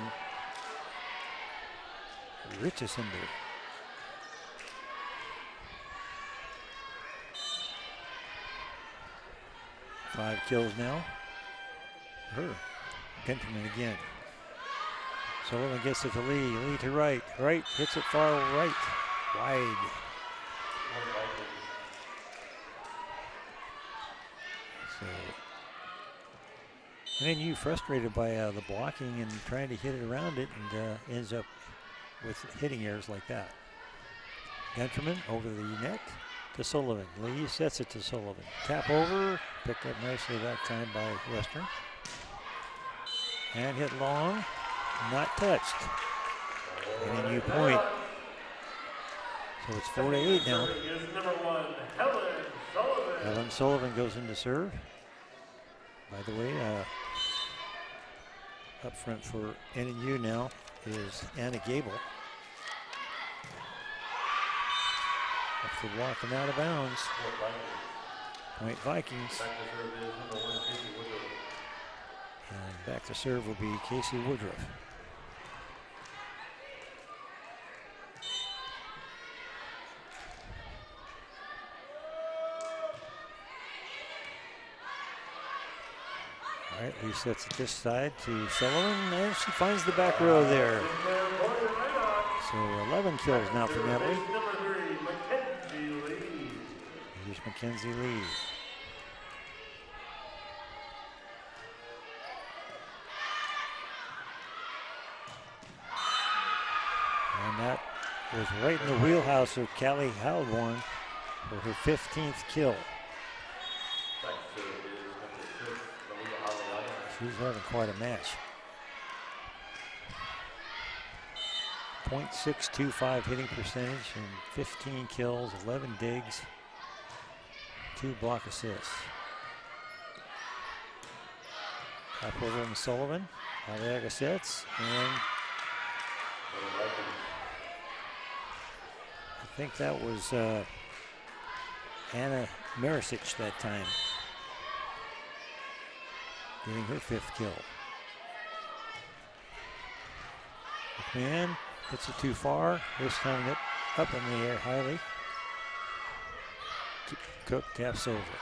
Richardson. 5 kills now. Her. Gunterman again. Sullivan gets it to Lee. Lee to right. Right hits it far right. Wide. So NNU frustrated by the blocking and trying to hit it around it, and ends up with hitting errors like that. Gunterman over the net to Sullivan. Lee sets it to Sullivan. Tap over, picked up nicely that time by Western. And hit long, not touched. NNU point. So it's 4-8 now. Helen Sullivan goes into serve. By the way, up front for NNU now is Anna Gable. Up the block and out of bounds. Point Vikings. And back to serve will be Casey Woodruff. All right, Lee sets it this side to Sullivan, and she finds the back row there. So 11 kills now for Natalie. Here's Mackenzie Lee. And that was right in the wheelhouse of Callie Haldborn for her 15th kill. She's having quite a match. .625 hitting percentage and 15 kills, 11 digs, 2 block assists. Top over on Sullivan. Aliaga sets, and I think that was Anna Marisic that time, getting her 5th kill. McMahon hits it too far. This time it up in the air highly. Cook taps over.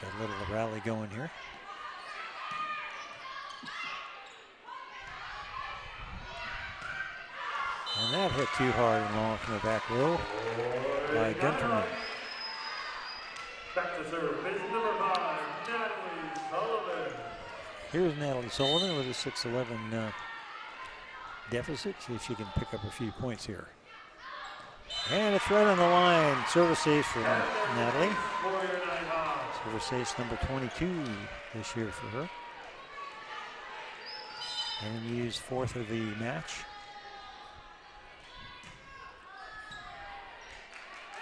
Got a little rally going here. And that hit too hard and long from the back row by Gunterman. Back to serve, base number 5, Natalie Sullivan. Here's Natalie Sullivan with a 6-11 deficit. See if she can pick up a few points here. And it's right on the line. Service ace for Natalie. Service ace number 22 this year for her. And use 4th of the match.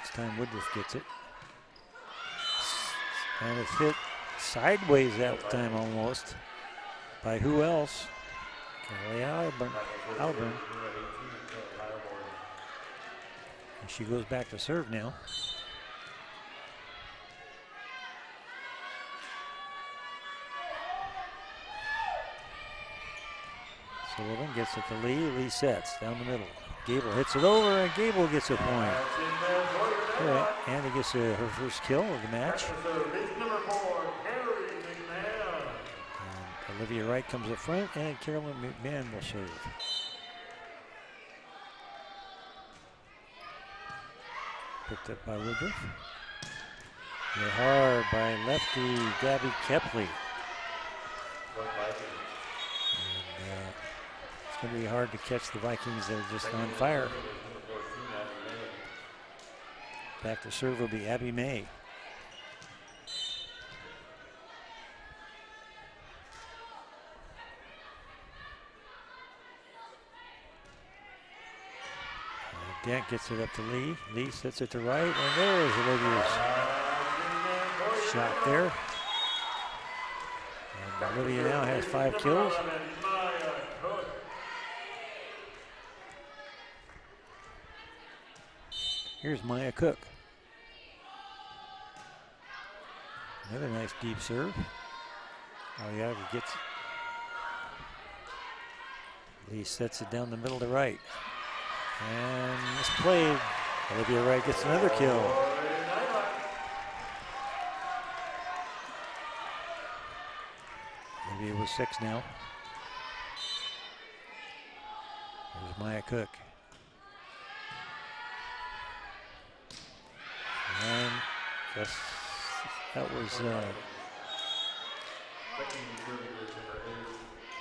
This time Woodruff gets it. And it's hit sideways that time almost. By who else? Kelly Alburn. And she goes back to serve now. Sullivan gets it to Lee. Lee sets down the middle. Gable hits it over, and Gable gets a point. All right, Annie gets her first kill of the match. And Olivia Wright comes up front, and Carolyn McMahon will serve. Picked up by Woodruff. Hit hard by lefty Gabby Kepley. And it's going to be hard to catch the Vikings. They're just on fire. Back to serve will be Abby May. Dent gets it up to Lee. Lee sets it to right, and there's Olivia's shot there. And Olivia now has 5 kills. Here's Maya Cook. Another nice deep serve. Oh yeah, he gets. Lee sets it down the middle to right. And it's played. Olivia Wright gets another kill. Olivia with 6 now. There's Maya Cook. And just, that was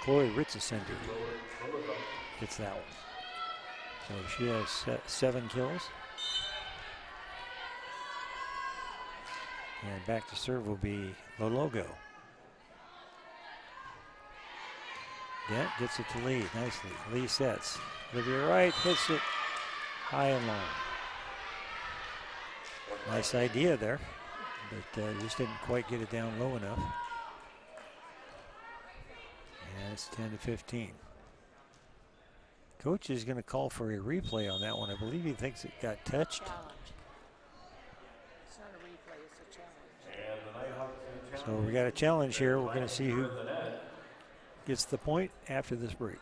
Chloe Ritzesender gets that one. So she has 7 kills. And back to serve will be Lologo. Dent gets it to Lee nicely. Lee sets. Olivia Wright hits it high and long. Nice idea there, but just didn't quite get it down low enough. And it's 10-15. Coach is going to call for a replay on that one. I believe he thinks it got touched. Challenge. It's not a replay, it's a challenge. So we got a challenge here. We're going to see who gets the point after this break.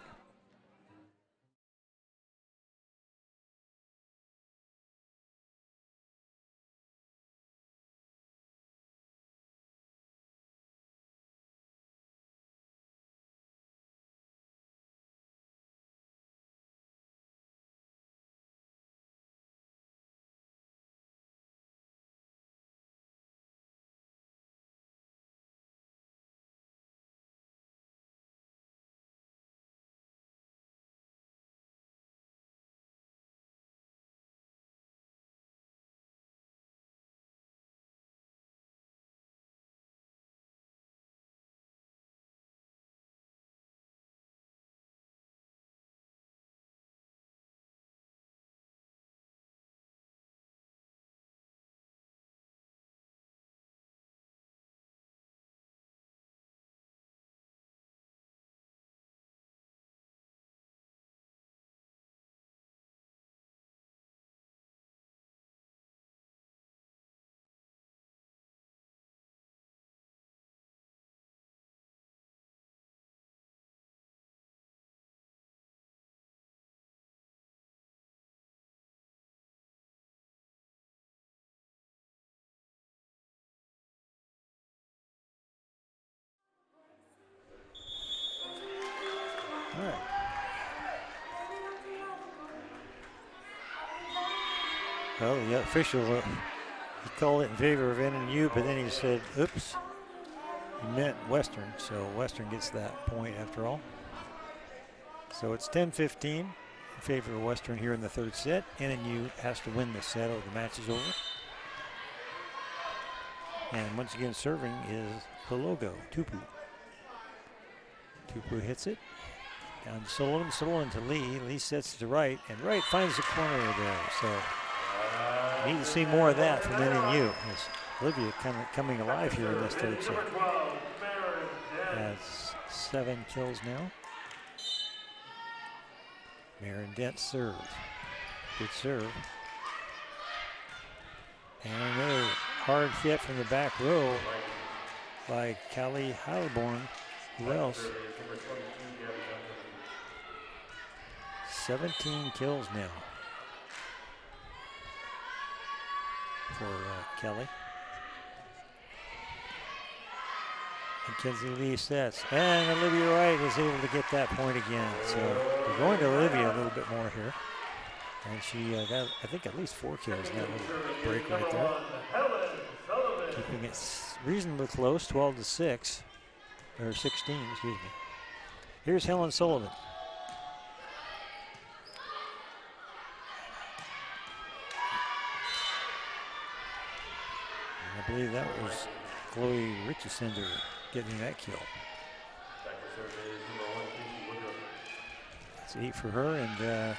All right. Well, the official, he called it in favor of NNU, but then he said, oops, he meant Western, so Western gets that point after all. So it's 10-15 in favor of Western here in the third set. NNU has to win this set or the match is over. And once again, serving is Hologo, Tupu. Tupu hits it. Down to Sullivan, Sullivan to Lee. Lee sets it to right, and Wright finds the corner there. So need to see more of that from NNU. As Olivia kind of coming alive here in this third set. Has 7 kills now. Marin Dent serves. Good serve. And another hard hit from the back row by Callie Heilborn. Who else? 17 kills now for Kelly. Mackenzie Lee sets, and Olivia Wright is able to get that point again. So we're going to Olivia a little bit more here. And she got, I think, at least 4 kills in that little break right there. Keeping it reasonably close, 12-6, or 16, excuse me. Here's Helen Sullivan. And I believe that was Chloe Richesender getting that kill. That's 8 for her, and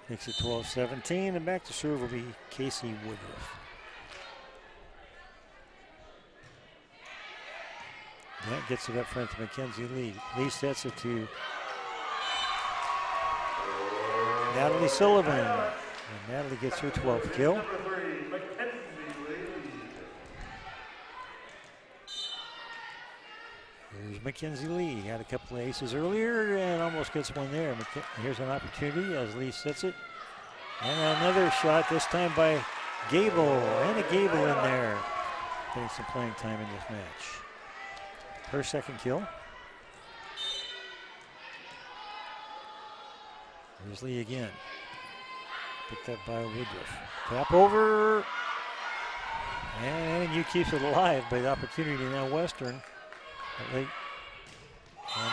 Makes it 12-17, and back to serve will be Casey Woodruff. That gets it up front to Mackenzie Lee. Lee sets it to Natalie Sullivan. And Natalie gets her 12th kill. Here's Mackenzie Lee. Had a couple of aces earlier and almost gets one there. Here's an opportunity as Lee sets it. And another shot, this time by Gable. And a Gable in there. Getting some playing time in this match. Her second kill. Here's Lee again. Picked up by Woodruff. Tap over. And NNU keeps it alive, but opportunity now Western. And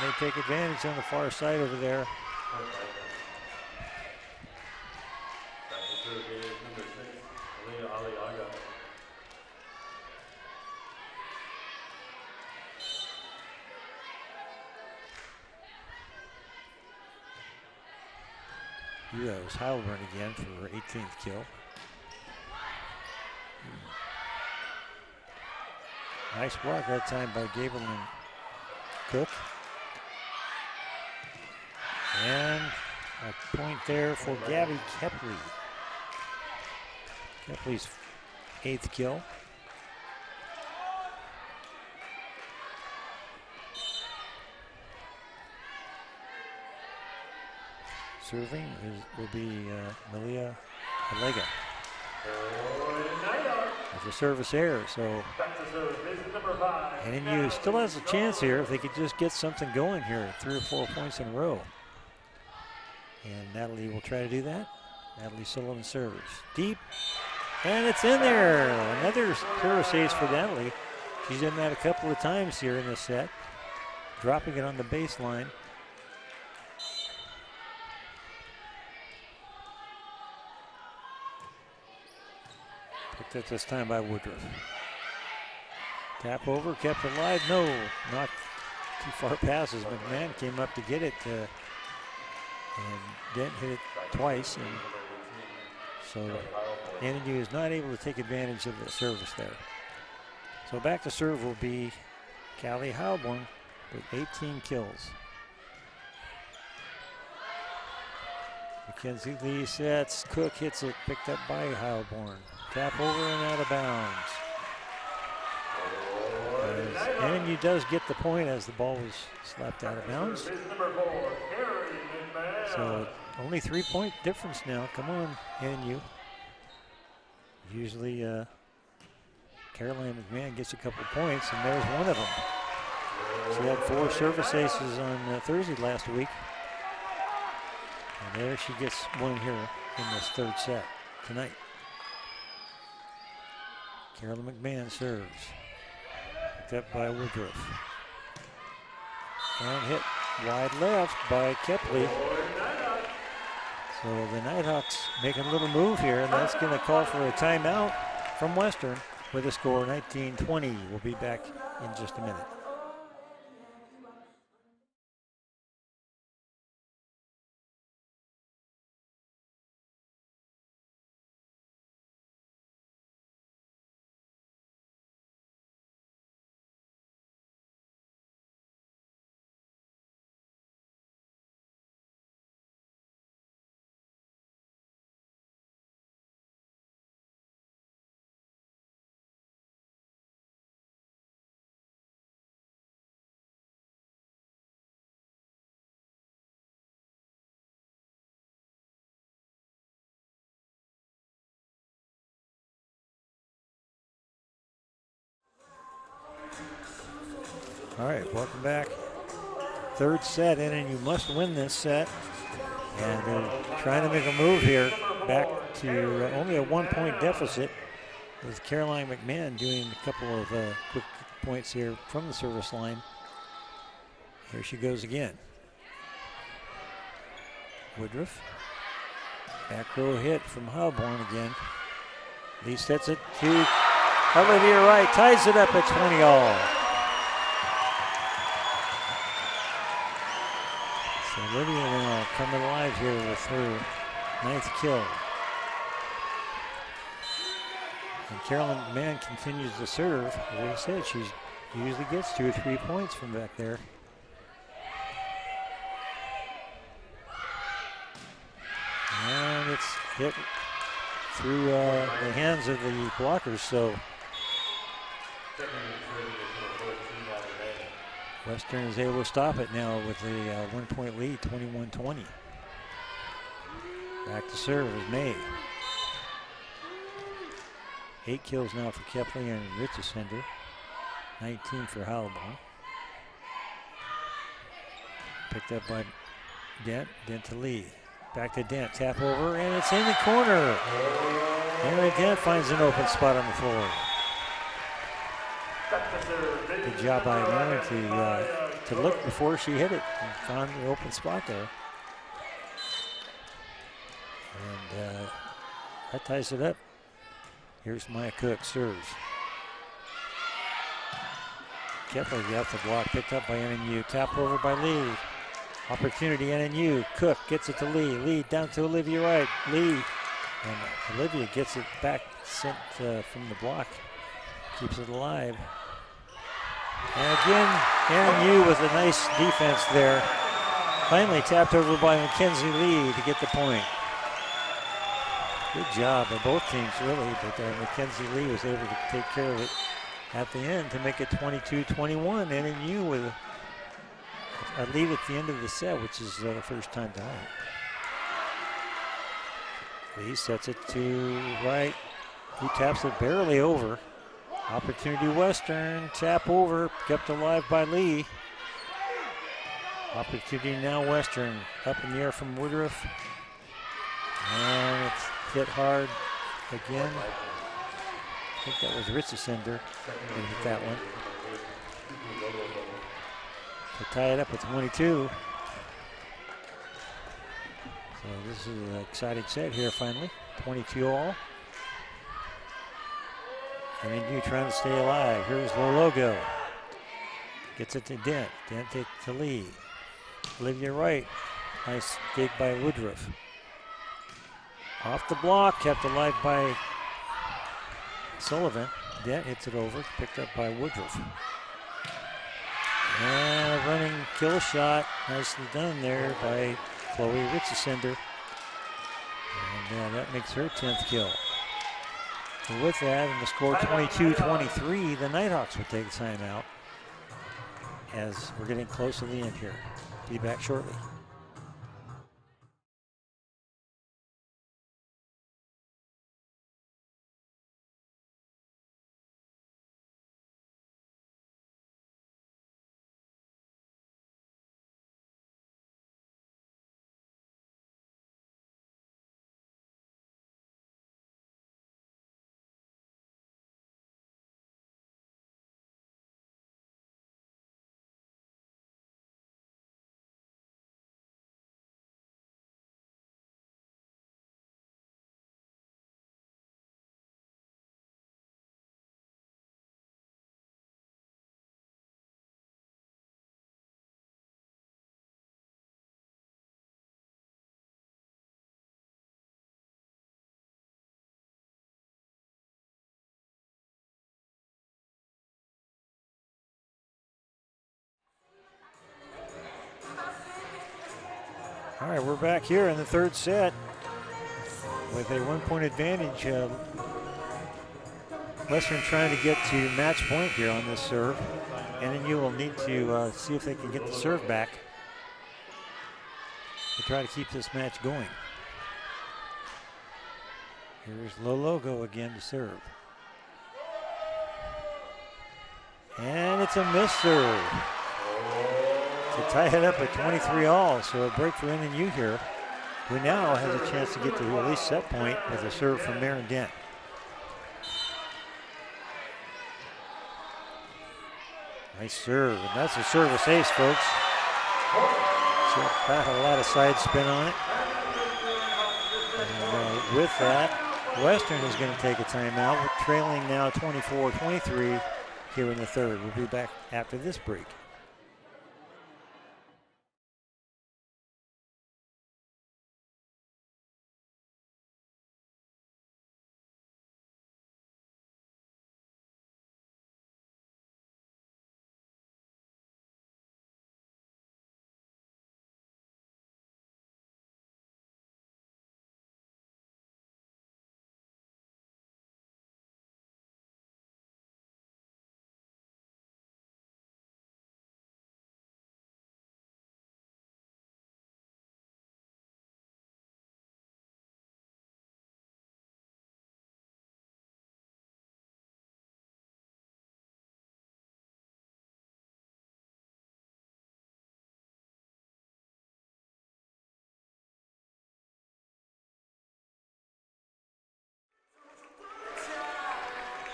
they take advantage on the far side over there. Heroes Heilburn again for her 18th kill. Nice block that time by Gable and Cook. And a point there for Gabby Kepley. Kepley's 8th kill. Serving will be Malia Alega. As a service error, so NNU still has a chance here if they could just get something going here, 3 or 4 points in a row. And Natalie will try to do that. Natalie Sullivan serves deep, and it's in there. Another service ace for Natalie. She's done that a couple of times here in this set, dropping it on the baseline. Picked up this time by Woodruff. Tap over, kept alive. No, not too far passes. McMahon came up to get it, and Dent hit it twice. And so NNU is not able to take advantage of the service there. So back to serve will be Callie Heilborn with 18 kills. Mackenzie Lee sets. Cook hits it, picked up by Heilborn. Tap over and out of bounds. NNU does get the point as the ball was slapped out of bounds. So only 3-point difference now. Come on, NNU. Usually Caroline McMahon gets a couple points, and there's one of them. She had 4 service aces on Thursday last week. And there she gets one here in this third set tonight. Carolyn McMahon serves. Picked up by Woodruff. And hit wide left by Kepley. So the Nighthawks making a little move here, and that's going to call for a timeout from Western with a score 19-20. We'll be back in just a minute. All right, welcome back. Third set, NNU must win this set. And they're trying to make a move here back to only a 1-point deficit with Caroline McMahon doing a couple of quick points here from the service line. Here she goes again. Woodruff. Back row hit from Heilborn again. Lee sets it to Olivia Wright, ties it up at 20-all. So Olivia now coming alive here with her 9th kill. And Carolyn Mann continues to serve. Like I said, she usually gets 2 or 3 points from back there. And it's hit through the hands of the blockers, so Western is able to stop it now with a 1-point lead, 21-20. Back to serve is May. 8 kills now for Kepley and Richardson. 19 for Halliburton. Picked up by Dent, Dent to Lee. Back to Dent, tap over, and it's in the corner. Aaron Dent finds an open spot on the floor. Good job by Aaron to look before she hit it and found the open spot there. And that ties it up. Here's Maya Cook, serves. Kepler off the block, picked up by NNU. Tap over by Lee. Opportunity, NNU. Cook gets it to Lee. Lee down to Olivia Wright. Lee. And Olivia gets it back, sent from the block. Keeps it alive. And again, NNU with a nice defense there. Finally tapped over by Mackenzie Lee to get the point. Good job by both teams, really, but Mackenzie Lee was able to take care of it at the end to make it 22-21. NNU with a lead at the end of the set, which is the first time tonight. Lee sets it to Wright. He taps it barely over. Opportunity Western, tap over, kept alive by Lee. Opportunity now Western, up in the air from Woodruff. And it's hit hard again. I think that was Richardson that hit that one. To tie it up at 22. So this is an exciting set here finally. 22 all. And NNU trying to stay alive. Here's the logo. Gets it to Dent. Dent it to Lee. Olivia Wright. Nice dig by Woodruff. Off the block, kept alive by Sullivan. Dent hits it over, picked up by Woodruff. And a running kill shot. Nicely done there by Chloe Richardson. And that makes her 10th kill. And with that, and the score 22-23, the Nighthawks will take a timeout as we're getting close to the end here. Be back shortly. All right, we're back here in the third set with a 1-point advantage. Western trying to get to match point here on this serve. NNU will need to see if they can get the serve back to try to keep this match going. Here's Lologo again to serve. And it's a miss serve to tie it up at 23 all. So a break for NNU here, who now has a chance to get to at least set point with a serve from Maren Dent. Nice serve, and that's a service ace, folks. So got a lot of side spin on it. And with that, Western is going to take a timeout. We're trailing now 24-23 here in the third. We'll be back after this break.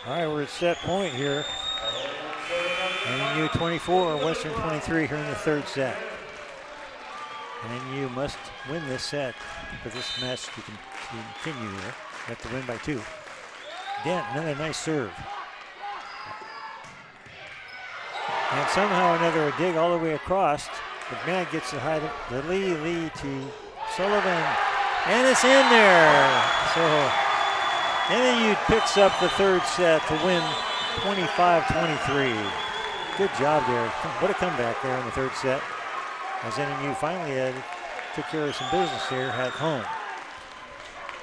All right, we're at set point here. NNU 24, Western 23 here in the third set. NNU must win this set for this match to continue here. They have to win by 2. Dent, another nice serve. And somehow another a dig all the way across. McMahon gets the lead to Sullivan. And it's in there. So NNU picks up the third set to win 25-23. Good job there. What a comeback there in the third set. As NNU finally took care of some business here at home.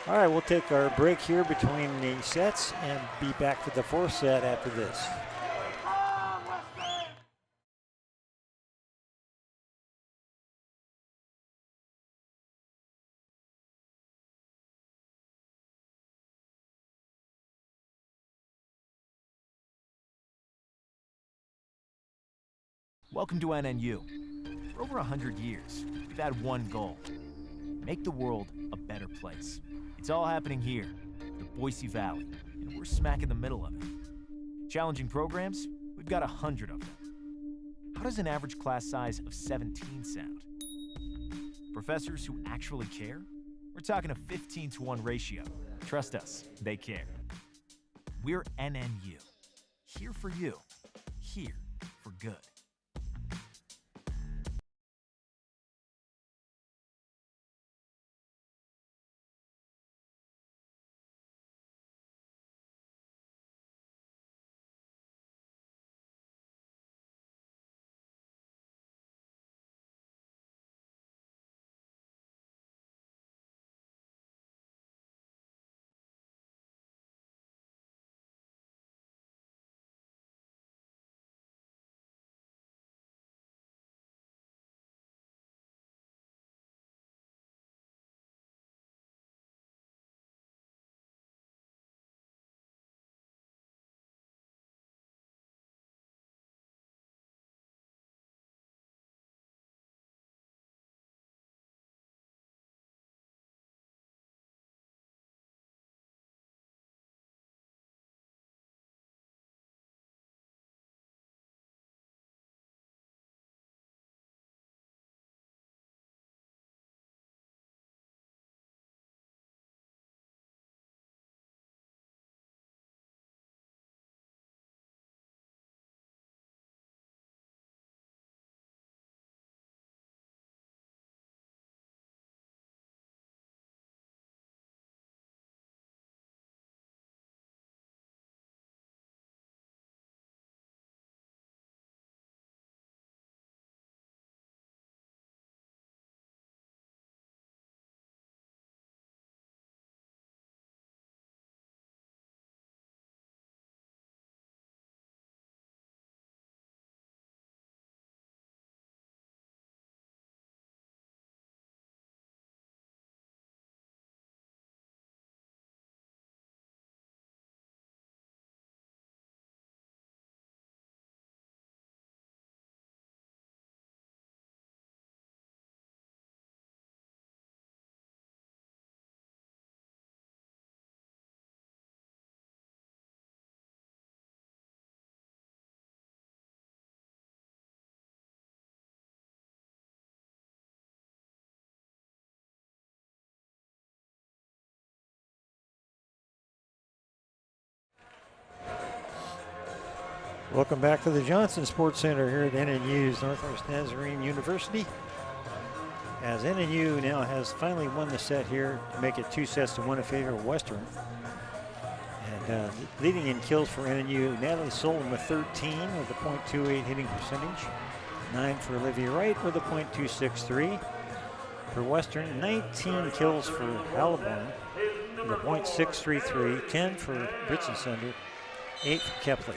All right, we'll take our break here between the sets and be back for the fourth set after this. Welcome to NNU. For over 100 years, we've had one goal: make the world a better place. It's all happening here, the Boise Valley, and we're smack in the middle of it. Challenging programs, we've got 100 of them. How does an average class size of 17 sound? Professors who actually care? We're talking a 15-to-1 ratio. Trust us, they care. We're NNU. Here for you. Here for good. Welcome back to the Johnson Sports Center here at NNU's Northwest Nazarene University. As NNU now has finally won the set here to make it 2-1 in favor of Western. And leading in kills for NNU, Natalie Solon with 13 with a .28 hitting percentage. 9 for Olivia Wright with a .263. For Western, 19 kills for Halliburton with a .633. 10 for Britzensunder, 8 for Kepley.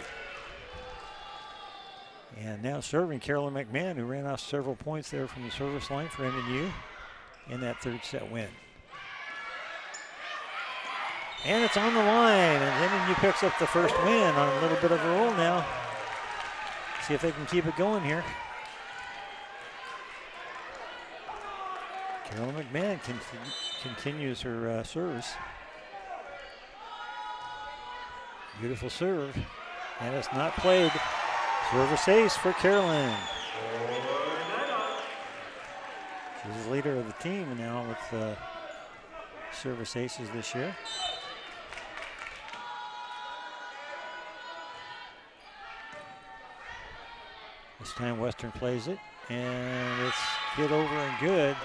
And now serving Carolyn McMahon, who ran off several points there from the service line for NNU in that third set win. And it's on the line, and NNU picks up the first win on a little bit of a roll now. See if they can keep it going here. Carolyn McMahon continues her service. Beautiful serve. And it's not played. Service ace for Carolyn. She's the leader of the team now with service aces this year. This time Western plays it, and it's hit over and good.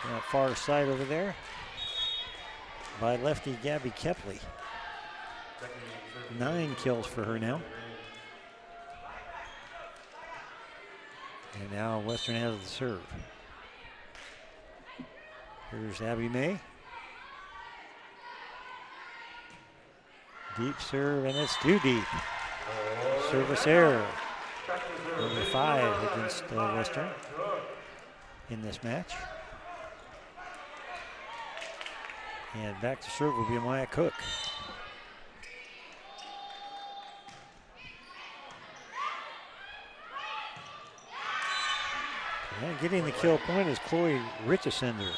On that far side over there by lefty Gabby Kepley. 9 kills for her now. And now Western has the serve. Here's Abby May. Deep serve, and it's too deep. Service error. Number 5 against Western in this match. And back to serve will be Maya Cook. And getting the kill point is Chloe Richesender.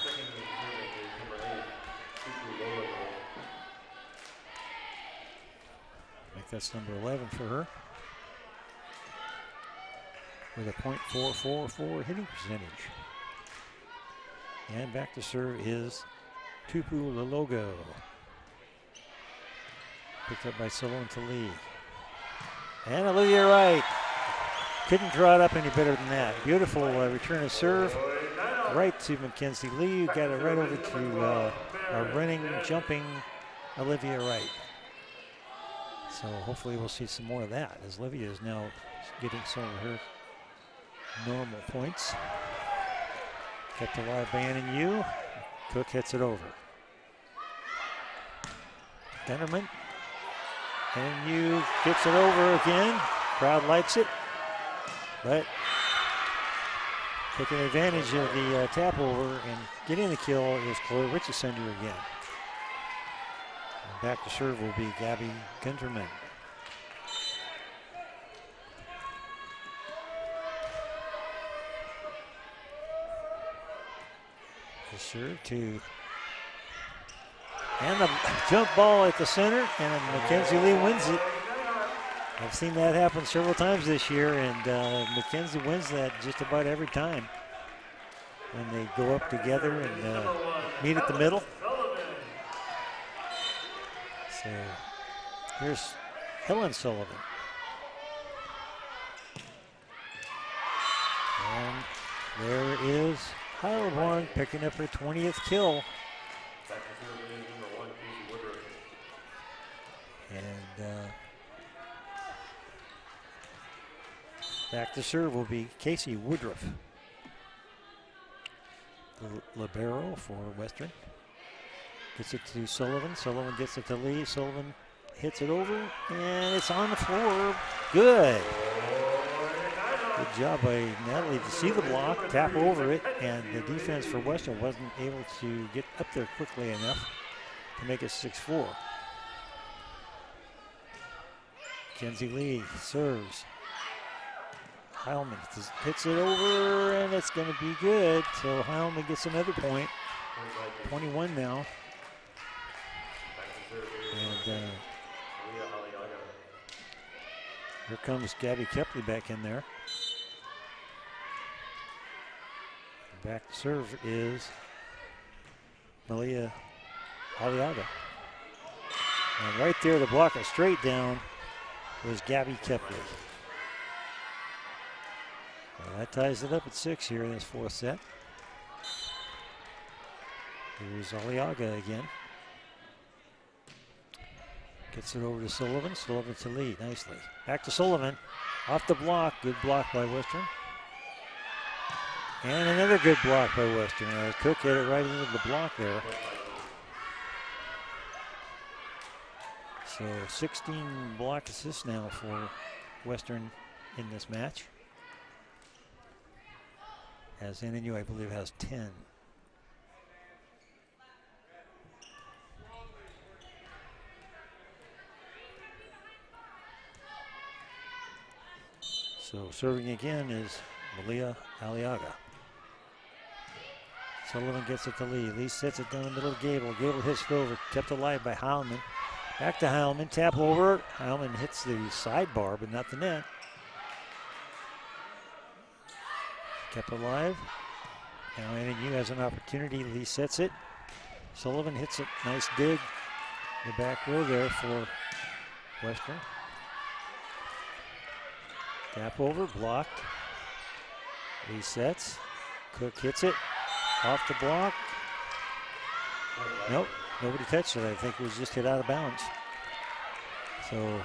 I think that's number 11 for her. With a .444 hitting percentage. And back to serve is Tupu Lalogo. Picked up by Sullivan to Lee. And Olivia Wright. Couldn't draw it up any better than that. Beautiful return of serve. Right to Mackenzie Lee, who got it right over to a running, jumping Olivia Wright. So hopefully we'll see some more of that, as Olivia is now getting some of her normal points. Kept alive by NNU. Cook hits it over. Gunnerman. NNU gets it over again. Crowd likes it. But taking advantage of the tap over and getting the kill is Chloe Richesender again. And back to serve will be Gabby Gunterman. The serve to, and the jump ball at the center, and Mackenzie Lee wins it. I've seen that happen several times this year, and Mackenzie wins that just about every time when they go up together and meet at the middle. So here's Helen Sullivan. And there is Heilborn picking up her 20th kill. And back to serve will be Casey Woodruff. The libero for Western. Gets it to Sullivan. Sullivan gets it to Lee. Sullivan hits it over, and it's on the floor. Good. Good job by Natalie to see the block, tap over it, and the defense for Western wasn't able to get up there quickly enough to make it 6-4. Kenzie Lee serves. Heilman hits it over, and it's going to be good. So Heilman gets another point. 21 now. And here comes Gabby Kepley back in there. Back to serve is Malia Aliaga. And right there to block it straight down was Gabby Kepley. Well, that ties it up at 6 here in this fourth set. Here's Aliaga again. Gets it over to Sullivan. Sullivan to Lee nicely. Back to Sullivan. Off the block. Good block by Western. And another good block by Western. Cook hit it right into the block there. So 16 block assists now for Western in this match. As NNU, I believe, has 10. So serving again is Malia Aliaga. Sullivan gets it to Lee. Lee sets it down the middle of Gable. Gable hits it over, kept alive by Heilman. Back to Heilman, tap over. Heilman hits the sidebar, but not the net. Kept alive. Now NNU has an opportunity. Lee sets it. Sullivan hits it. Nice dig. The back row there for Western. Tap over, blocked. Lee sets. Cook hits it. Off the block. Nope, nobody touched it. I think it was just hit out of bounds. So,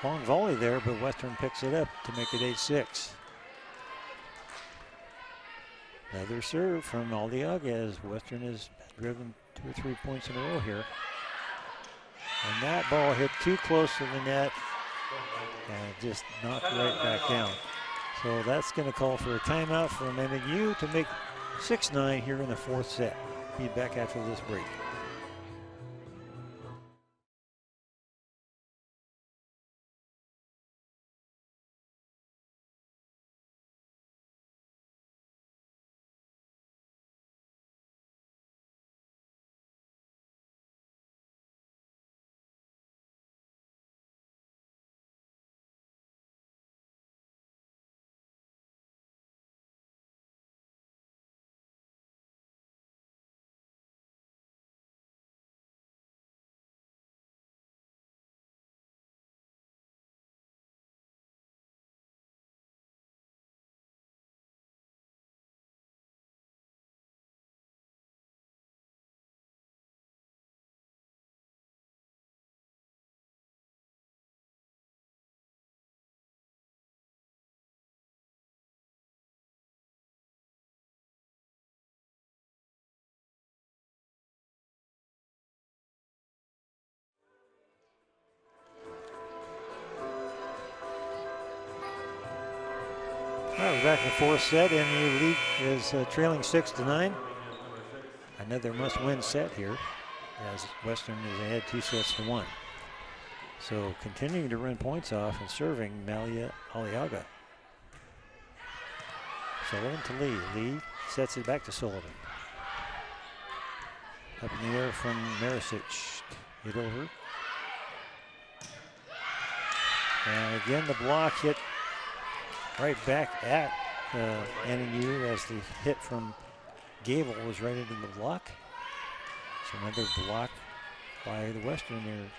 long volley there, but Western picks it up to make it 8-6. Another serve from Aliaga as Western has driven 2 or 3 points in a row here. And that ball hit too close to the net and just knocked right back down. So that's going to call for a timeout from NNU to make 6-9 here in the fourth set. Be back after this break. All right, we're back in the fourth set. NNU lead is trailing 6-9. Another must-win set here, as Western is ahead 2-1. So continuing to run points off and serving Malia Aliaga. Sullivan to Lee. Lee sets it back to Sullivan. Up in the air from Marisic. Hit over. And again, the block hit right back at NNU as the hit from Gable was right into the block. So another block by the Western there.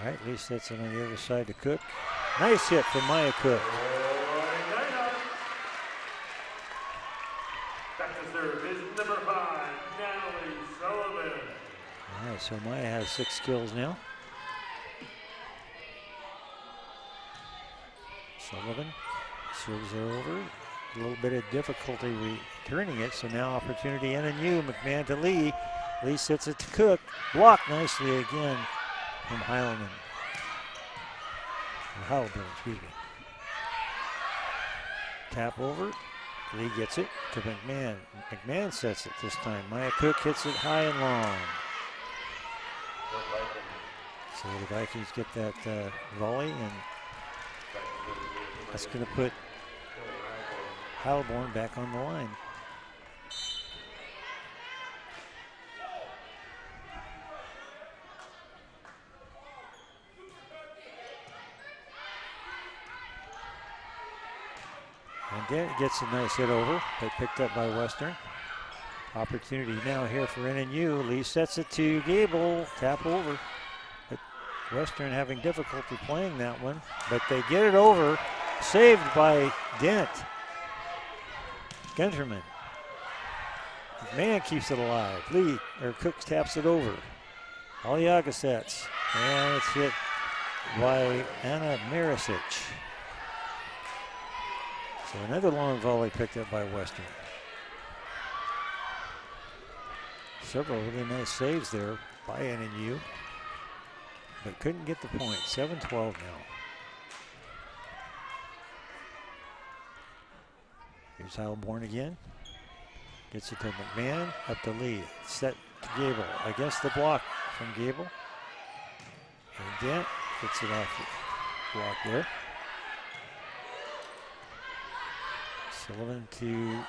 All right, Lee sets it on the other side to Cook. Nice hit from Maya Cook. Back to serve is number 5, Natalie Sullivan. All right, so Maya has 6 kills now. Sullivan serves her over. A little bit of difficulty returning it, so now opportunity NNU. McMahon to Lee. Lee sits it to Cook. Blocked nicely again from Heilman. Or Heilman, excuse me. Tap over. Lee gets it to McMahon. McMahon sets it this time. Maya Cook hits it high and long. So the Vikings get that volley, and that's going to put Heilborn back on the line. And Dent gets a nice hit over, but picked up by Western. Opportunity now here for NNU. Lee sets it to Gable. Tap over. But Western having difficulty playing that one, but they get it over. Saved by Dent. Gunterman. McMahon keeps it alive. Lee, or Cook taps it over. Aliaga sets. And it's hit by Anna Marisic. So another long volley picked up by Western. Several really nice saves there by NNU, but couldn't get the point. 7-12 now. Here's Heilborn again. Gets it to McMahon, up to Lee. Set to Gable. Against the block from Gable. And Dent gets it off the block there. Sullivan to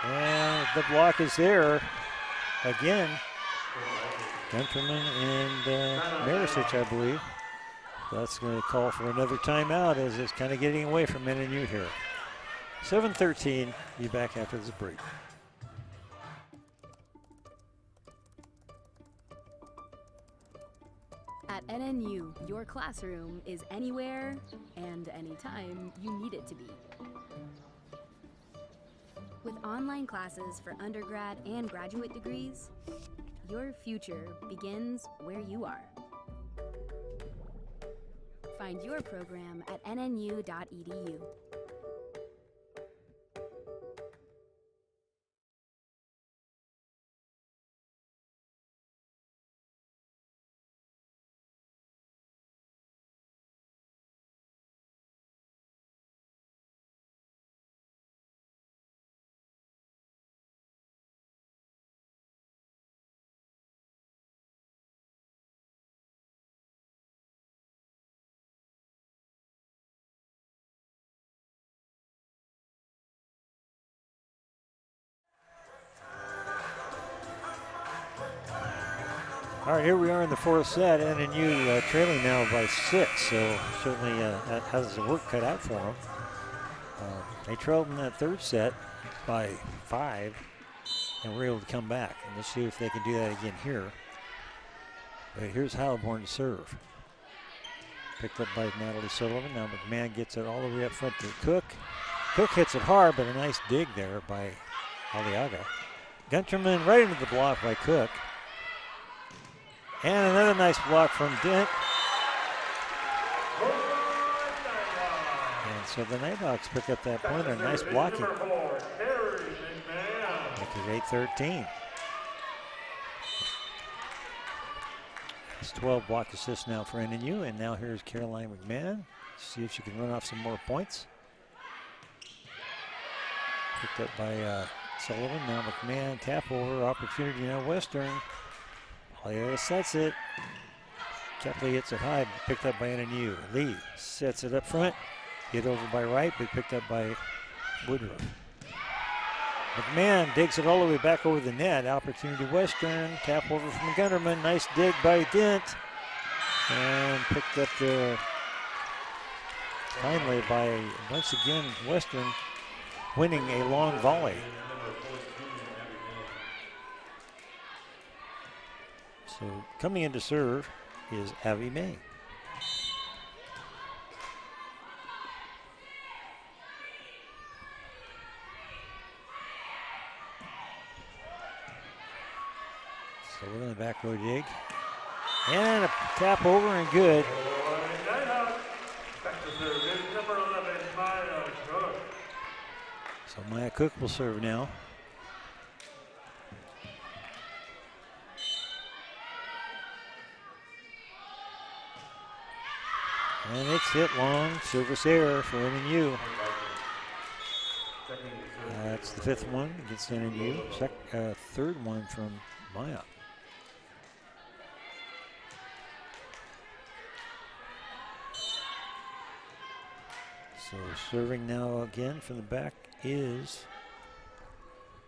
And the block is there again. Gunterman and Marisic, I believe. That's going to call for another timeout as it's kind of getting away from NNU here. 7:13, be back after this break. At NNU, your classroom is anywhere and anytime you need it to be. With online classes for undergrad and graduate degrees, your future begins where you are. Find your program at nnu.edu. All right, here we are in the fourth set. NNU trailing now by 6, so certainly that has the work cut out for them. They trailed in that third set by 5 and were able to come back. And let's see if they can do that again here. But here's Heilborn to serve. Picked up by Natalie Sullivan. Now McMahon gets it all the way up front to Cook. Cook hits it hard, but a nice dig there by Aliaga. Gunterman right into the block by Cook. And another nice block from Dent. And so the Nighthawks pick up that point. A nice blocking. Make it 8-13. It's 12 block assists now for NNU. And now here's Caroline McMahon. See if she can run off some more points. Picked up by Sullivan. Now McMahon tap over. Opportunity now Western. Aliaga sets it. Kepley hits it high, picked up by NNU. Lee sets it up front. Hit over by Wright, but picked up by Woodruff. McMahon digs it all the way back over the net. Opportunity Western. Tap over from Gunterman. Nice dig by Dent. And picked up there finally by, once again, Western winning a long volley. So coming in to serve is Abby May. So we're in the back row dig. And a tap over and good. So Maya Cook will serve now. And it's hit long, service error for NNU. That's the 5th one against NNU. Third one from Maya. So serving now again from the back is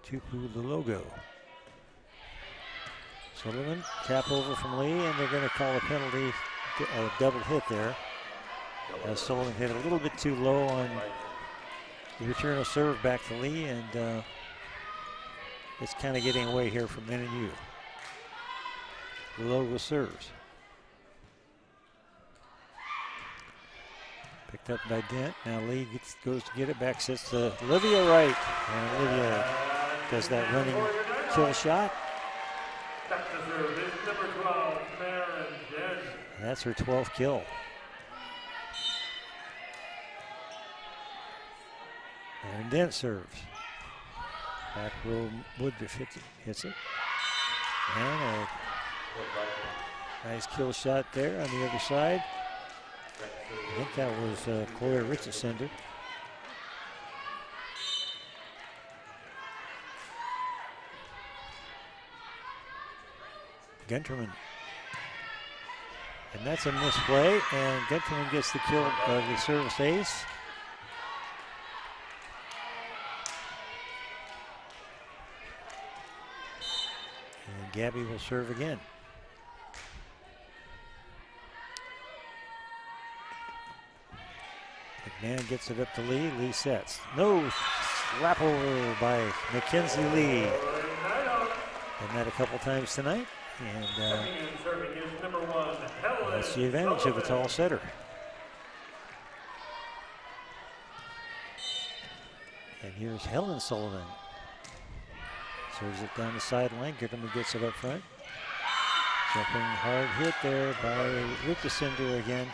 Tupu the logo. Sullivan, tap over from Lee, and they're going to call a penalty, a double hit there. As Sullivan hit a little bit too low on the return of serve back to Lee, and it's kind of getting away here from NNU. The logo serves. Picked up by Dent. Now Lee goes to get it back, sets to Olivia Wright. And Olivia does that running kill shot. And that's her 12th kill. And Dent serves. Back row Woodruff hits it. And a nice kill shot there on the other side. I think that was Chloe Richardsender. Gunterman. And that's a misplay, and Gunterman gets the kill of the service ace. And Gabby will serve again. McMahon gets it up to Lee. Lee sets. No, slap over by Mackenzie Lee. Done that a couple times tonight. And that's the advantage of a tall setter. And here's Helen Sullivan. Serves it down the sideline. Gitterman gets it up front. Jumping hard hit there by Richardson again.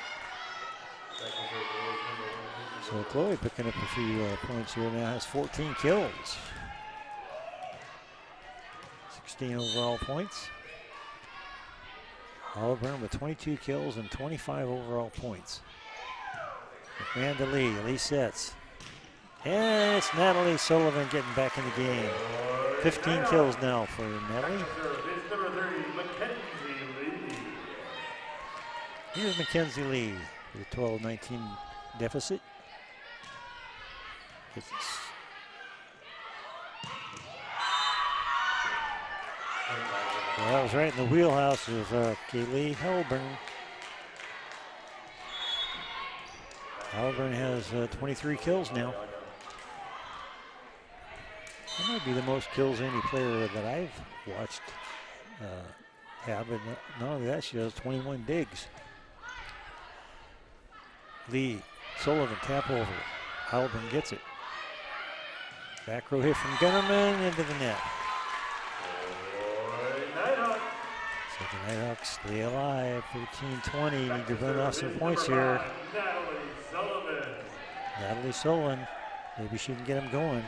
So Chloe picking up a few points here now. Has 14 kills. 16 overall points. Oliver with 22 kills and 25 overall points. McMahon to Lee. Lee sets. And it's Natalie Sullivan getting back in the game. 15 kills now for Natalie. Here's Mackenzie Lee with a 12-19 deficit. Well, that was right in the wheelhouse of Kaylee Halburn. Halburn has 23 kills now. That might be the most kills any player that I've watched have, and not only that, she has 21 digs. Lee, Sullivan, tap over. Halburn gets it. Back row hit from Gunnerman into the net. So the Nighthawks stay alive. 13-20. Need to run off some points here. Natalie Sullivan. Maybe she can get them going.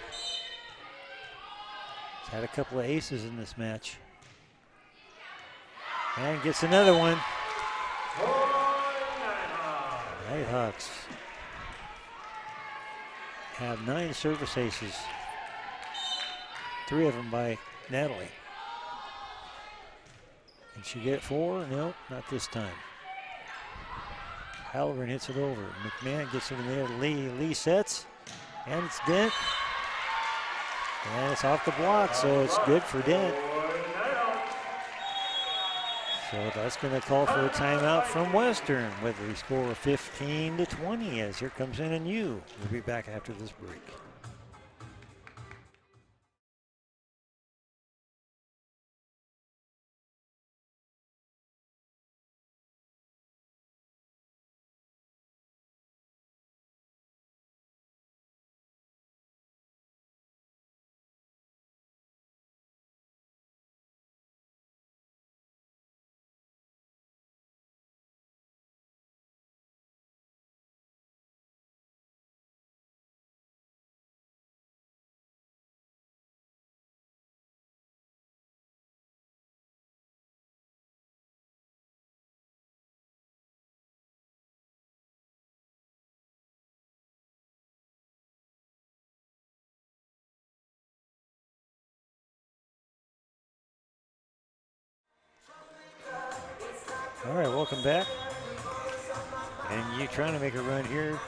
She's had a couple of aces in this match. And gets another one. Nighthawks have 9 service aces. 3 of them by Natalie. Can she get 4? No, not this time. Halburn hits it over. McMahon gets it in there. Lee sets. And it's Dent. And it's off the block, so it's good for Dent. So that's going to call for a timeout from Western with a score of 15-20 as here comes NNU. We'll be back after this break. All right, welcome back. And you trying to make a run here.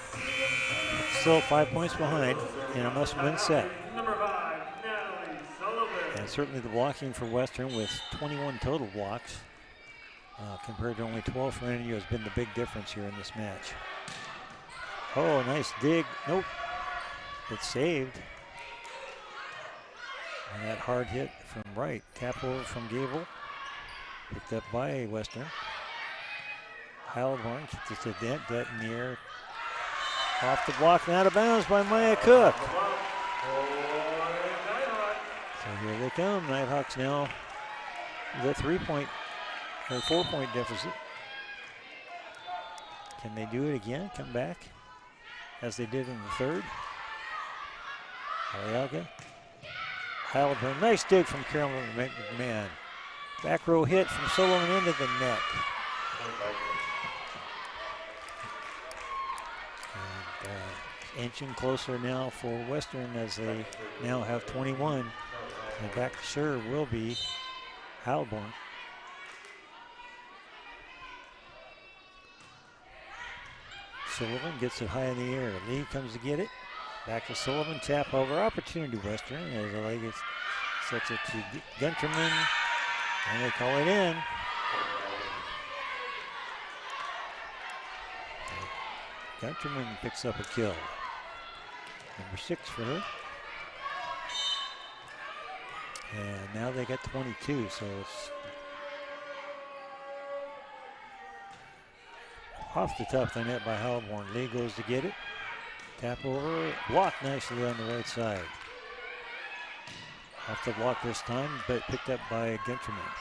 Still 5 points behind in a must-win set. And certainly the blocking for Western with 21 total blocks compared to only 12 for NNU has been the big difference here in this match. Oh, nice dig. Nope. It's saved. And that hard hit from right. Tap over from Gable. Picked up by Western. Halburn gets it to Dent. Dent in the air. Off the block and out of bounds by Maya Cook. So here they come. Nighthawks now with a 3-point or 4-point deficit. Can they do it again? Come back as they did in the third. Aliaga. Halburn. Nice dig from Carolyn McMahon. Back row hit from Sullivan into the net. And inching closer now for Western as they now have 21. And back to serve will be Halburn. Sullivan gets it high in the air. Lee comes to get it. Back to Sullivan. Tap over. Opportunity Western as Lee sets it to Gunterman. And they call it in. Countryman picks up a kill. Number 6 for her. And now they got 22, so it's off the top of the net by Halborn. Lee goes to get it. Tap over, blocked nicely on the right side. Off the block this time, but picked up by Gunterman.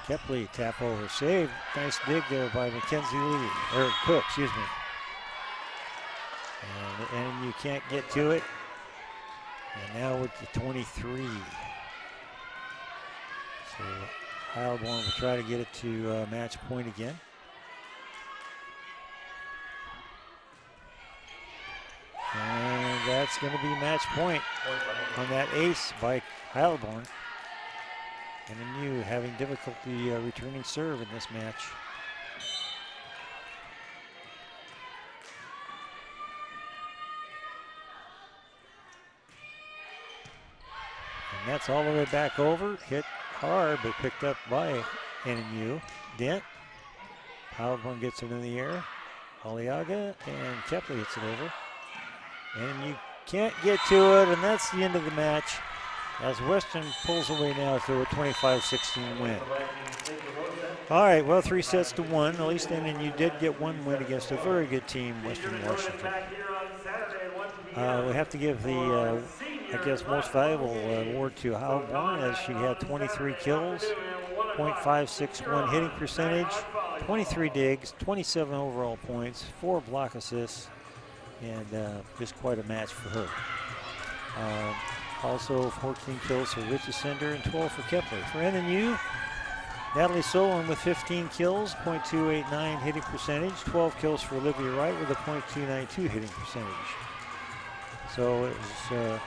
Kepley, tap over, save. Nice dig there by Mackenzie Lee, or Cook, excuse me. And you can't get to it. And now we're to 23. So Heilborn will try to get it to match point again. And that's going to be match point on that ace by Heilborn. NNU having difficulty returning serve in this match. And that's all the way back over. Hit hard, but picked up by NNU. Dent. Heilborn gets it in the air. Aliaga and Kepley hits it over. And you can't get to it, and that's the end of the match as Western pulls away now to a 25-16 win. All right, well, 3 sets to 1. At least NNU did get one win against a very good team, Western Washington. We have to give the, I guess, most valuable award to Heilborn, as she had 23 kills, .561 hitting percentage, 23 digs, 27 overall points, 4 block assists, and just quite a match for her. Also 14 kills for Richesender and 12 for Kepler. For NNU, Natalie Solon with 15 kills, .289 hitting percentage, 12 kills for Olivia Wright with a .292 hitting percentage. So it was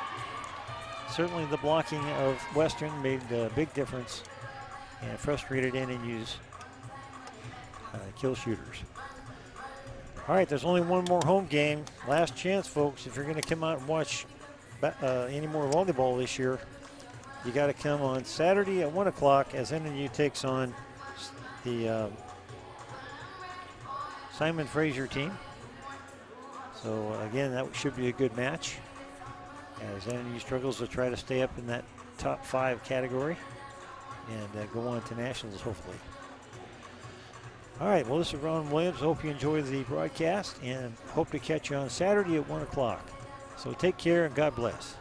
certainly the blocking of Western made a big difference and frustrated NNU's kill shooters. All right, there's only one more home game. Last chance, folks. If you're going to come out and watch any more volleyball this year, you got to come on Saturday at 1 o'clock as NNU takes on the Simon Fraser team. So again, that should be a good match as NNU struggles to try to stay up in that top 5 category and go on to nationals, hopefully. All right, well, this is Ron Williams. Hope you enjoy the broadcast and hope to catch you on Saturday at 1 o'clock. So take care and God bless.